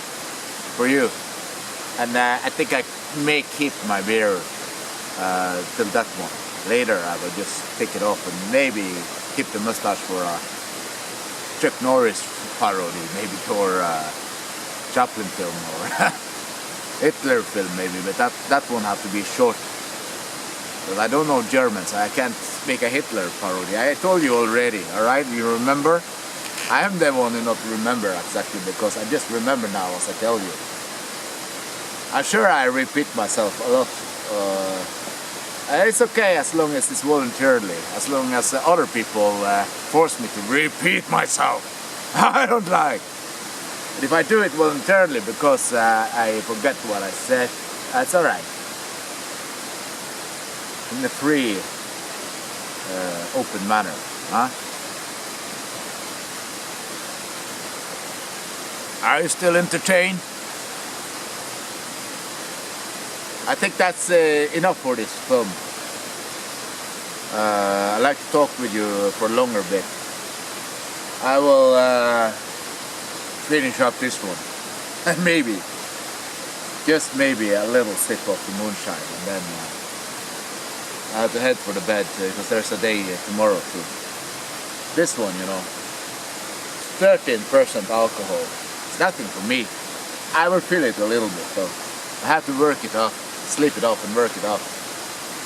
for you, and I think I may keep my beard till that one. Later I will just take it off and maybe keep the mustache for a Chuck Norris parody, maybe, or a Chaplin film or Hitler film maybe, but that won't have to be short. But I don't know German, so I can't make a Hitler parody. I told you already, alright? You remember? I am the one who not remember exactly, because I just remember now as I tell you. I'm sure I repeat myself a lot. It's okay as long as it's voluntarily, as long as other people force me to repeat myself. I don't like. But if I do it voluntarily because I forget what I said, that's alright. In a free, open manner, huh? Are you still entertained? I think that's enough for this film. I'd like to talk with you for a longer bit. I will finish up this one. And maybe, just maybe, a little sip of the moonshine, and then I have to head for the bed because there's a day tomorrow too. This one, you know, 13% alcohol. It's nothing for me. I will feel it a little bit though. I have to work it up. Sleep it off and work it up,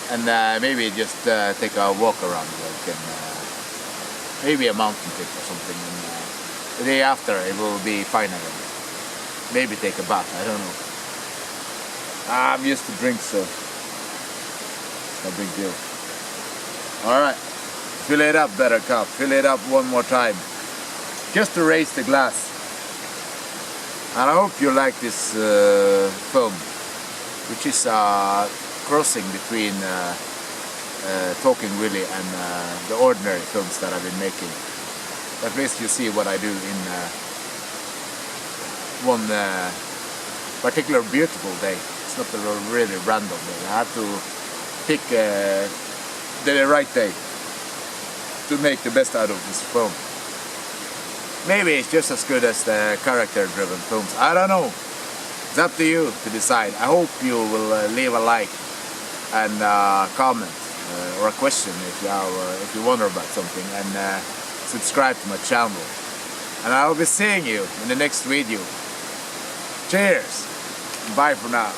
and maybe just take a walk around, like, and maybe a mountain trip or something, and the day after it will be fine again. Maybe take a bath, I don't know. I'm used to drink, so it's no big deal. Alright, fill it up, Buttercup, fill it up one more time, just to raise the glass. And I hope you like this film, which is a crossing between Talking Willy and the ordinary films that I've been making. At least you see what I do in one particular beautiful day. It's not a really random day. I have to pick the right day to make the best out of this film. Maybe it's just as good as the character-driven films. I don't know. It's up to you to decide. I hope you will leave a like and comment or a question if you wonder about something, and subscribe to my channel. And I will be seeing you in the next video. Cheers! Bye for now.